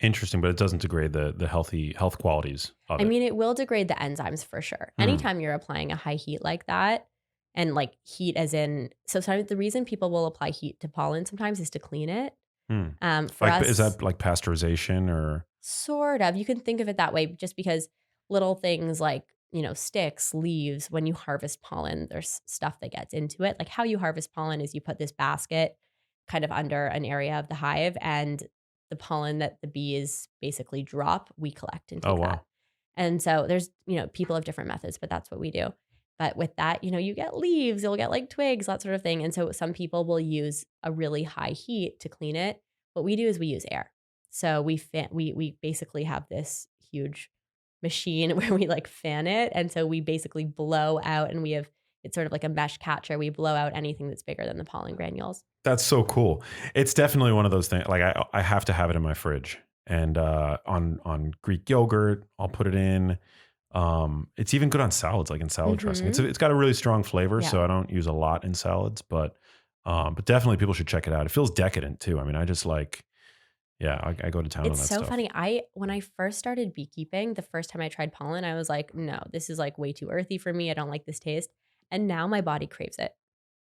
Interesting, but it doesn't degrade the health qualities of it. I mean, it will degrade the enzymes for sure. Anytime you're applying a high heat like that, and like heat as in, so sometimes the reason people will apply heat to pollen sometimes is to clean it. For us, is that like pasteurization or? Sort of. You can think of it that way, just because little things like, sticks, leaves, when you harvest pollen, there's stuff that gets into it. Like how you harvest pollen is you put this basket kind of under an area of the hive, and the pollen that the bees basically drop, we collect and take that. And so there's, people have different methods, but that's what we do. But with that, you get leaves, you'll get like twigs, that sort of thing. And so some people will use a really high heat to clean it. What we do is we use air. So we basically have this huge machine where we like fan it. And so we basically blow out, and it's sort of like a mesh catcher. We blow out anything that's bigger than the pollen granules. That's so cool. It's definitely one of those things. Like I have to have it in my fridge, and on Greek yogurt, I'll put it in. It's even good on salads, like in salad dressing. It's got a really strong flavor, so I don't use a lot in salads, but definitely people should check it out. It feels decadent too. I mean, I just like, I go to town on that stuff. It's so funny. When I first started beekeeping, the first time I tried pollen, I was like, no, this is like way too earthy for me. I don't like this taste. And now my body craves it.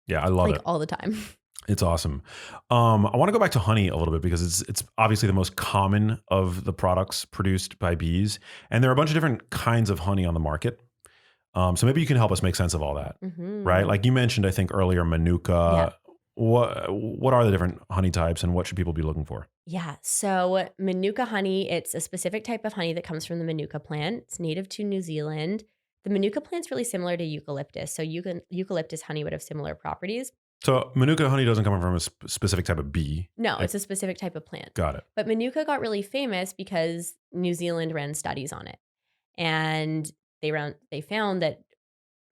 Yeah, I love it all the time. It's awesome. I want to go back to honey a little bit, because it's obviously the most common of the products produced by bees, and there are a bunch of different kinds of honey on the market. So maybe you can help us make sense of all that, right? Like you mentioned, I think earlier, Manuka. Yeah. What are the different honey types, and what should people be looking for? Yeah. So Manuka honey, it's a specific type of honey that comes from the Manuka plant. It's native to New Zealand. The Manuka plant's really similar to eucalyptus. So eucalyptus honey would have similar properties. So Manuka honey doesn't come from a specific type of bee. No, it's a specific type of plant. Got it. But Manuka got really famous because New Zealand ran studies on it. And they found that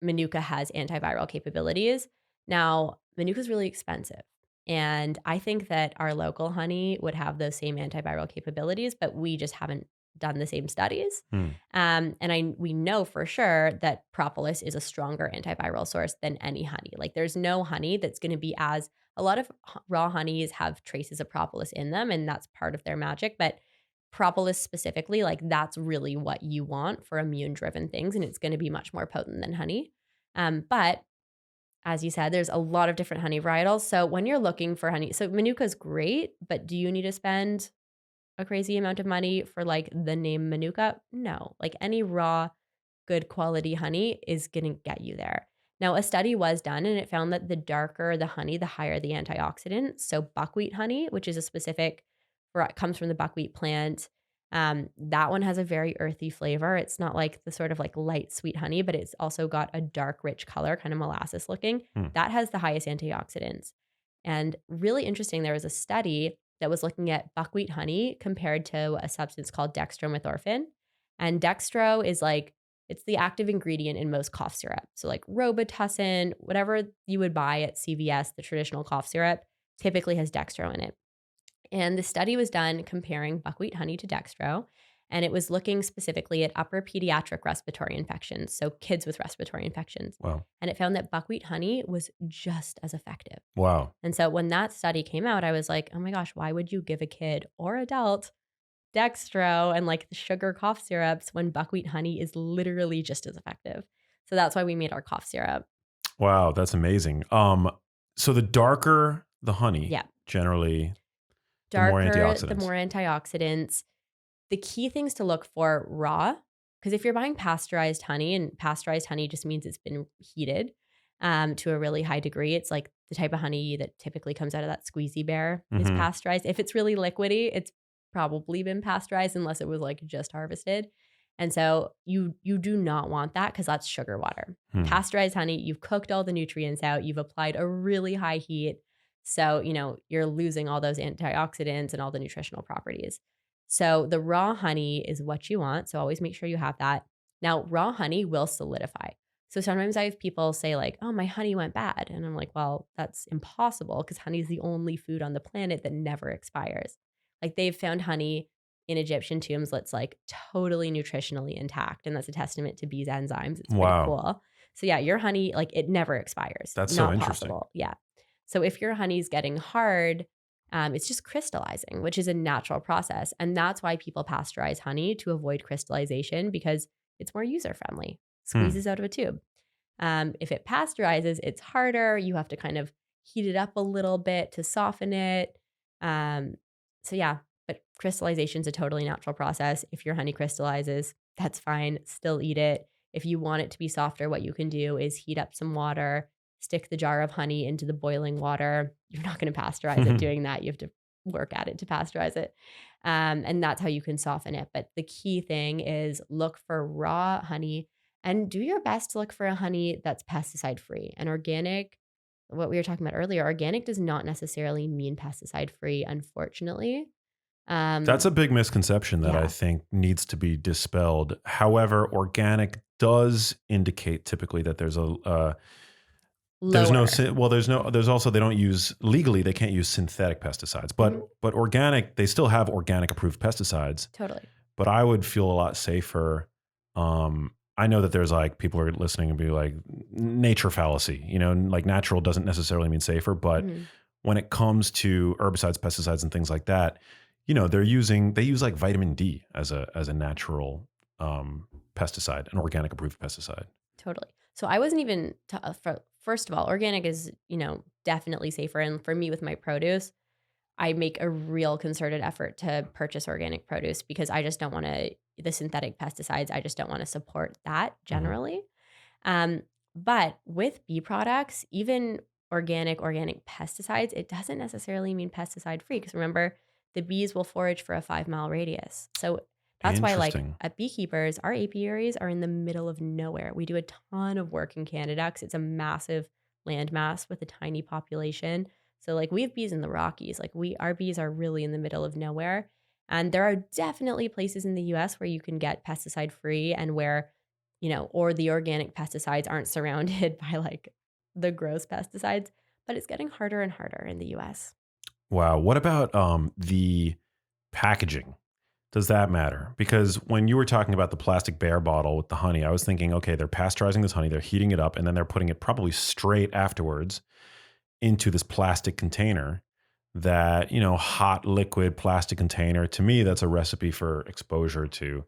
Manuka has antiviral capabilities. Now, Manuka is really expensive. And I think that our local honey would have those same antiviral capabilities, but we just haven't done the same studies. We know for sure that propolis is a stronger antiviral source than any honey. Like there's no honey that's going to be a lot of raw honeys have traces of propolis in them, and that's part of their magic. But propolis specifically, like that's really what you want for immune driven things. And it's going to be much more potent than honey. But as you said, there's a lot of different honey varietals. So when you're looking for honey, so Manuka is great, but do you need to spend a crazy amount of money for like the name Manuka? No, like any raw good quality honey is going to get you there. Now, a study was done and it found that the darker the honey, the higher the antioxidants. So buckwheat honey, which is a specific, comes from the buckwheat plant. That one has a very earthy flavor. It's not like the sort of like light sweet honey, but it's also got a dark, rich color, kind of molasses looking. That has the highest antioxidants. And really interesting, there was a study that was looking at buckwheat honey compared to a substance called dextromethorphan. And dextro is like, it's the active ingredient in most cough syrup. So like Robitussin, whatever you would buy at CVS, the traditional cough syrup, typically has dextro in it. And the study was done comparing buckwheat honey to dextro. And it was looking specifically at upper pediatric respiratory infections, so kids with respiratory infections. Wow. And it found that buckwheat honey was just as effective. Wow. And so when that study came out, I was like, oh my gosh, why would you give a kid or adult dextro and like the sugar cough syrups when buckwheat honey is literally just as effective? So that's why we made our cough syrup. Wow, that's amazing. So the darker the honey, Yeah. generally, Darker, the more the more antioxidants. The key things to look for raw, because if you're buying pasteurized honey, and pasteurized honey just means it's been heated to a really high degree. It's like the type of honey that typically comes out of that squeezy bear is pasteurized. If it's really liquidy, it's probably been pasteurized unless it was like just harvested. And so you do not want that because that's sugar water. Pasteurized honey, you've cooked all the nutrients out. You've applied a really high heat. So, you're losing all those antioxidants and all the nutritional properties. So the raw honey is what you want. So always make sure you have that. Now, raw honey will solidify. So sometimes I have people say like, oh, my honey went bad. And I'm like, well, that's impossible because honey is the only food on the planet that never expires. Like they've found honey in Egyptian tombs that's like totally nutritionally intact. And that's a testament to bees' enzymes. It's pretty cool. So yeah, your honey, like it never expires. That's not so interesting. Possible. Yeah. So if your honey's getting hard, it's just crystallizing, which is a natural process. And that's why people pasteurize honey to avoid crystallization because it's more user-friendly. Squeezes out of a tube. If it pasteurizes, it's harder. You have to kind of heat it up a little bit to soften it. So yeah, but crystallization is a totally natural process. If your honey crystallizes, that's fine. Still eat it. If you want it to be softer, what you can do is heat up some water, stick the jar of honey into the boiling water. You're not going to pasteurize it doing that. You have to work at it to pasteurize it. And that's how you can soften it. But the key thing is look for raw honey and do your best to look for a honey that's pesticide-free and organic. What we were talking about earlier, organic does not necessarily mean pesticide-free, unfortunately. That's a big misconception that I think needs to be dispelled. However, organic does indicate typically that there's there's also, they don't use legally, they can't use synthetic pesticides, but organic, they still have organic approved pesticides. Totally. But I would feel a lot safer. I know that there's like people are listening and be like nature fallacy, like natural doesn't necessarily mean safer, but when it comes to herbicides, pesticides, and things like that, they use like vitamin D as a natural pesticide, an organic approved pesticide. Totally. So I wasn't even, first of all, organic is, definitely safer. And for me with my produce, I make a real concerted effort to purchase organic produce because I just don't want the synthetic pesticides, I just don't want to support that generally. But with bee products, even organic pesticides, it doesn't necessarily mean pesticide free because remember, the bees will forage for a 5-mile radius. So that's why, like at Beekeepers, our apiaries are in the middle of nowhere. We do a ton of work in Canada because it's a massive landmass with a tiny population. So like we have bees in the Rockies. Like our bees are really in the middle of nowhere. And there are definitely places in the US where you can get pesticide free and where, or the organic pesticides aren't surrounded by like the gross pesticides. But it's getting harder and harder in the US. Wow. What about the packaging? Does that matter? Because when you were talking about the plastic bear bottle with the honey, I was thinking, okay, they're pasteurizing this honey, they're heating it up, and then they're putting it probably straight afterwards into this plastic container that, hot liquid plastic container. To me, that's a recipe for exposure to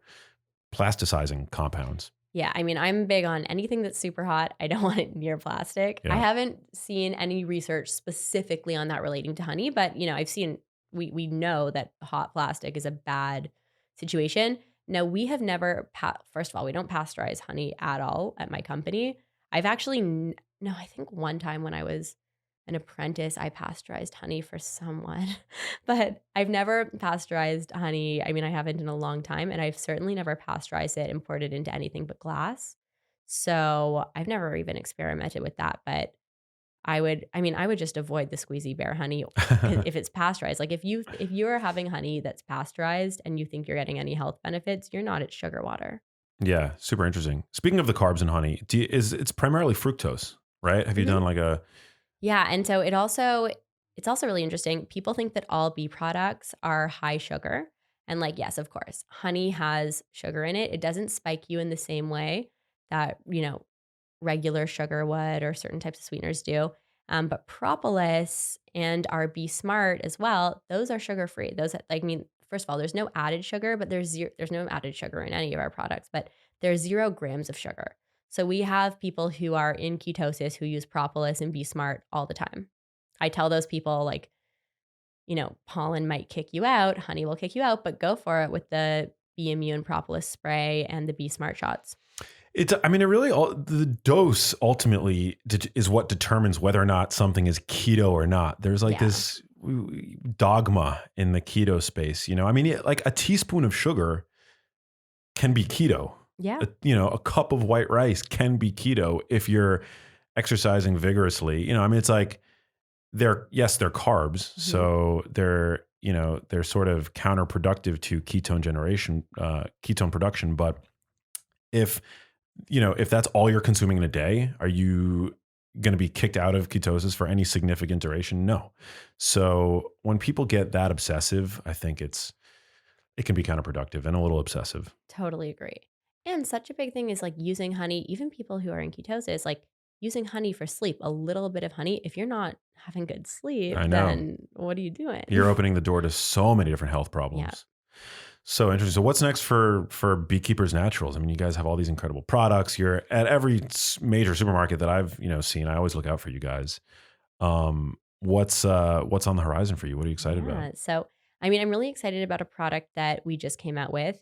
plasticizing compounds. Yeah, I mean, I'm big on anything that's super hot. I don't want it near plastic. Yeah. I haven't seen any research specifically on that relating to honey, but I've seen we know that hot plastic is a bad situation. Now, we have never, first of all, we don't pasteurize honey at all at my company. I've actually, no, I think one time when I was an apprentice, I pasteurized honey for someone, but I've never pasteurized honey. I mean, I haven't in a long time, and I've certainly never pasteurized it and poured it into anything but glass. So I've never even experimented with that, but I would just avoid the squeezy bear honey if it's pasteurized. Like if you are having honey that's pasteurized and you think you're getting any health benefits, you're not, it's sugar water. Yeah, super interesting. Speaking of the carbs in honey, it's primarily fructose, right? Have you Mhm. done like a Yeah, and so it's also really interesting. People think that all bee products are high sugar. And like, yes, of course, honey has sugar in it. It doesn't spike you in the same way that, regular sugar would or certain types of sweeteners do. But propolis and our Be Smart as well, those are sugar free. First of all, there's no added sugar, but there's no added sugar in any of our products, but there's 0 grams of sugar. So we have people who are in ketosis who use propolis and Be Smart all the time. I tell those people like, pollen might kick you out, honey will kick you out, but go for it with the Be Immune propolis spray and the Be Smart shots. I mean, the dose ultimately is what determines whether or not something is keto or not. There's like Yeah. this dogma in the keto space, I mean, like a teaspoon of sugar can be keto. Yeah. A cup of white rice can be keto if you're exercising vigorously. I mean, it's like they're carbs, so they're sort of counterproductive to ketone production. But if that's all you're consuming in a day, are you going to be kicked out of ketosis for any significant duration? No. So when people get that obsessive, I think it can be counterproductive and a little obsessive. Totally agree. And such a big thing is like using honey, even people who are in ketosis, like using honey for sleep, a little bit of honey. If you're not having good sleep, I know. then what are you doing? You're opening the door to so many different health Yeah. problems. So interesting. So what's next for Beekeepers Naturals? I mean, you guys have all these incredible products. You're at every major supermarket that I've seen. I always look out for you guys. What's on the horizon for you? What are you excited about? So, I mean, I'm really excited about a product that we just came out with.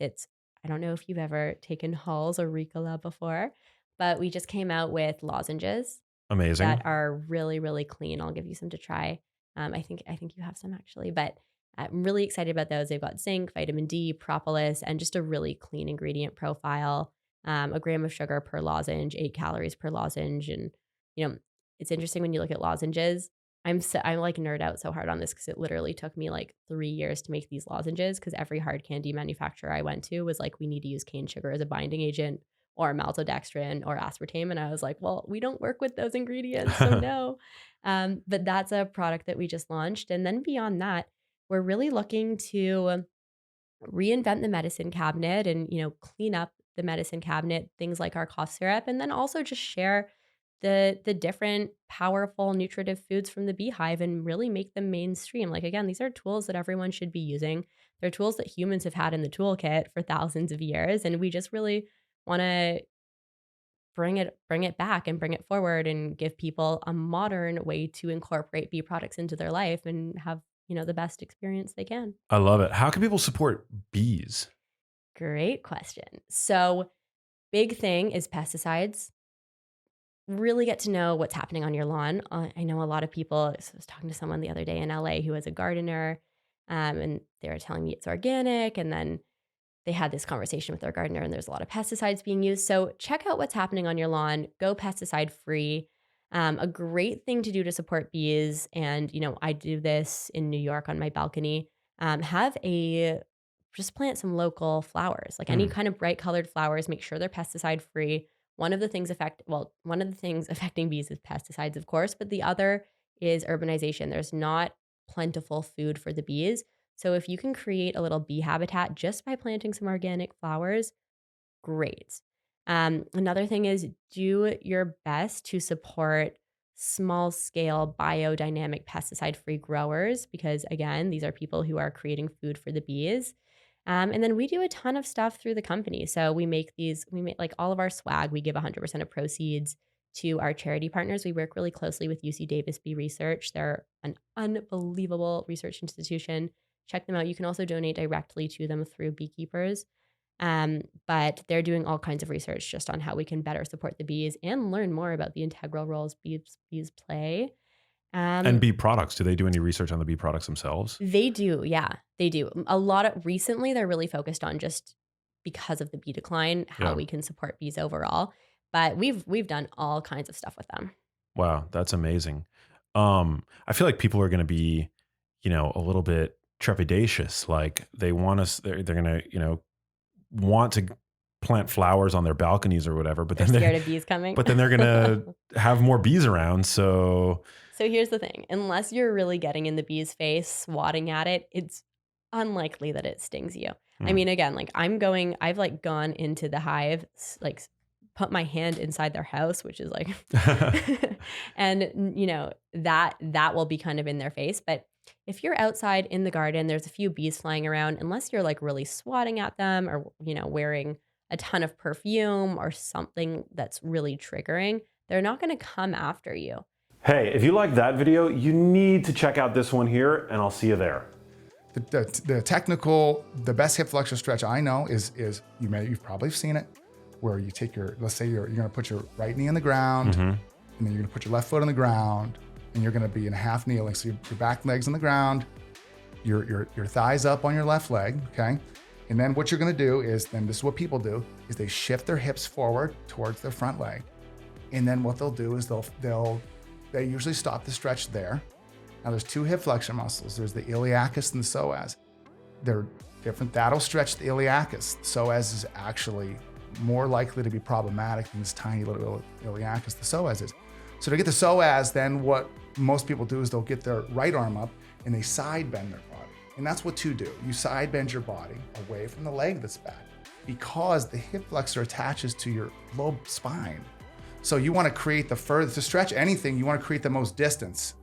I don't know if you've ever taken Halls or Ricola before, but we just came out with lozenges Amazing. that are really, really clean. I'll give you some to try. I think you have some actually, but I'm really excited about those. They've got zinc, vitamin D, propolis, and just a really clean ingredient profile. 1 gram of sugar per lozenge, 8 calories per lozenge, and you know, it's interesting when you look at lozenges. I'm like nerd out so hard on this because it literally took me like 3 years to make these lozenges because every hard candy manufacturer I went to was like, we need to use cane sugar as a binding agent or maltodextrin or aspartame. And I was like, well, we don't work with those ingredients, so no. But that's a product that we just launched. And then beyond that, we're really looking to reinvent the medicine cabinet and, clean up the medicine cabinet, things like our cough syrup, and then also just share the different powerful nutritive foods from the beehive and really make them mainstream. Like again, these are tools that everyone should be using. They're tools that humans have had in the toolkit for thousands of years, and we just really want to bring it back and bring it forward and give people a modern way to incorporate bee products into their life and have, the best experience they can. I love it. How can people support bees? Great question. So, big thing is pesticides. Really get to know what's happening on your lawn. I know a lot of people. I was talking to someone the other day in LA who was a gardener, and they were telling me it's organic. And then they had this conversation with their gardener, and there's a lot of pesticides being used. So, check out what's happening on your lawn. Go pesticide free. A great thing to do to support bees, and I do this in New York on my balcony. Have a Just plant some local flowers, like any kind of bright colored flowers. Make sure they're pesticide free. One of the things affecting bees is pesticides, of course, but the other is urbanization. There's not plentiful food for the bees. So if you can create a little bee habitat just by planting some organic flowers, great. Another thing is do your best to support small scale biodynamic pesticide free growers because, again, these are people who are creating food for the bees. And then we do a ton of stuff through the company. So we make like all of our swag, we give 100% of proceeds to our charity partners. We work really closely with UC Davis Bee Research. They're an unbelievable research institution. Check them out. You can also donate directly to them through Beekeepers. But they're doing all kinds of research just on how we can better support the bees and learn more about the integral roles bees play. And bee products, do they do any research on the bee products themselves? They do. Yeah, they do. Recently, they're really focused on just because of the bee decline, how we can support bees overall. But we've done all kinds of stuff with them. Wow, that's amazing. I feel like people are going to be, a little bit trepidatious. Like they're going to, want to plant flowers on their balconies or whatever, but They're scared of bees coming. But then they're going to have more bees around. So here's the thing. Unless you're really getting in the bee's face, swatting at it, it's unlikely that it stings you. I mean, again, like I've like gone into the hive, like put my hand inside their house, which is like, and that will be kind of in their face. But if you're outside in the garden, there's a few bees flying around, unless you're like really swatting at them or, wearing a ton of perfume or something that's really triggering, they're not going to come after you. hey, if you like that video, you need to check out this one here, and I'll see you there. The best hip flexor stretch I know is you've probably seen it, where you take let's say you're going to put your right knee on the ground, and then you're going to put your left foot on the ground, and you're going to be in half kneeling. So your back leg's on the ground, your thighs up on your left leg, okay? And then what you're going to do is, this is what people do, is they shift their hips forward towards their front leg. And then what they'll do is they usually stop the stretch there. Now there's two hip flexor muscles. There's the iliacus and the psoas. They're different. That'll stretch the iliacus. The psoas is actually more likely to be problematic than this tiny little iliacus the psoas is. So to get the psoas, then what most people do is they'll get their right arm up and they side bend their body. And that's what to do. You side bend your body away from the leg that's bad, because the hip flexor attaches to your low spine. So you want to create to stretch anything, you want to create the most distance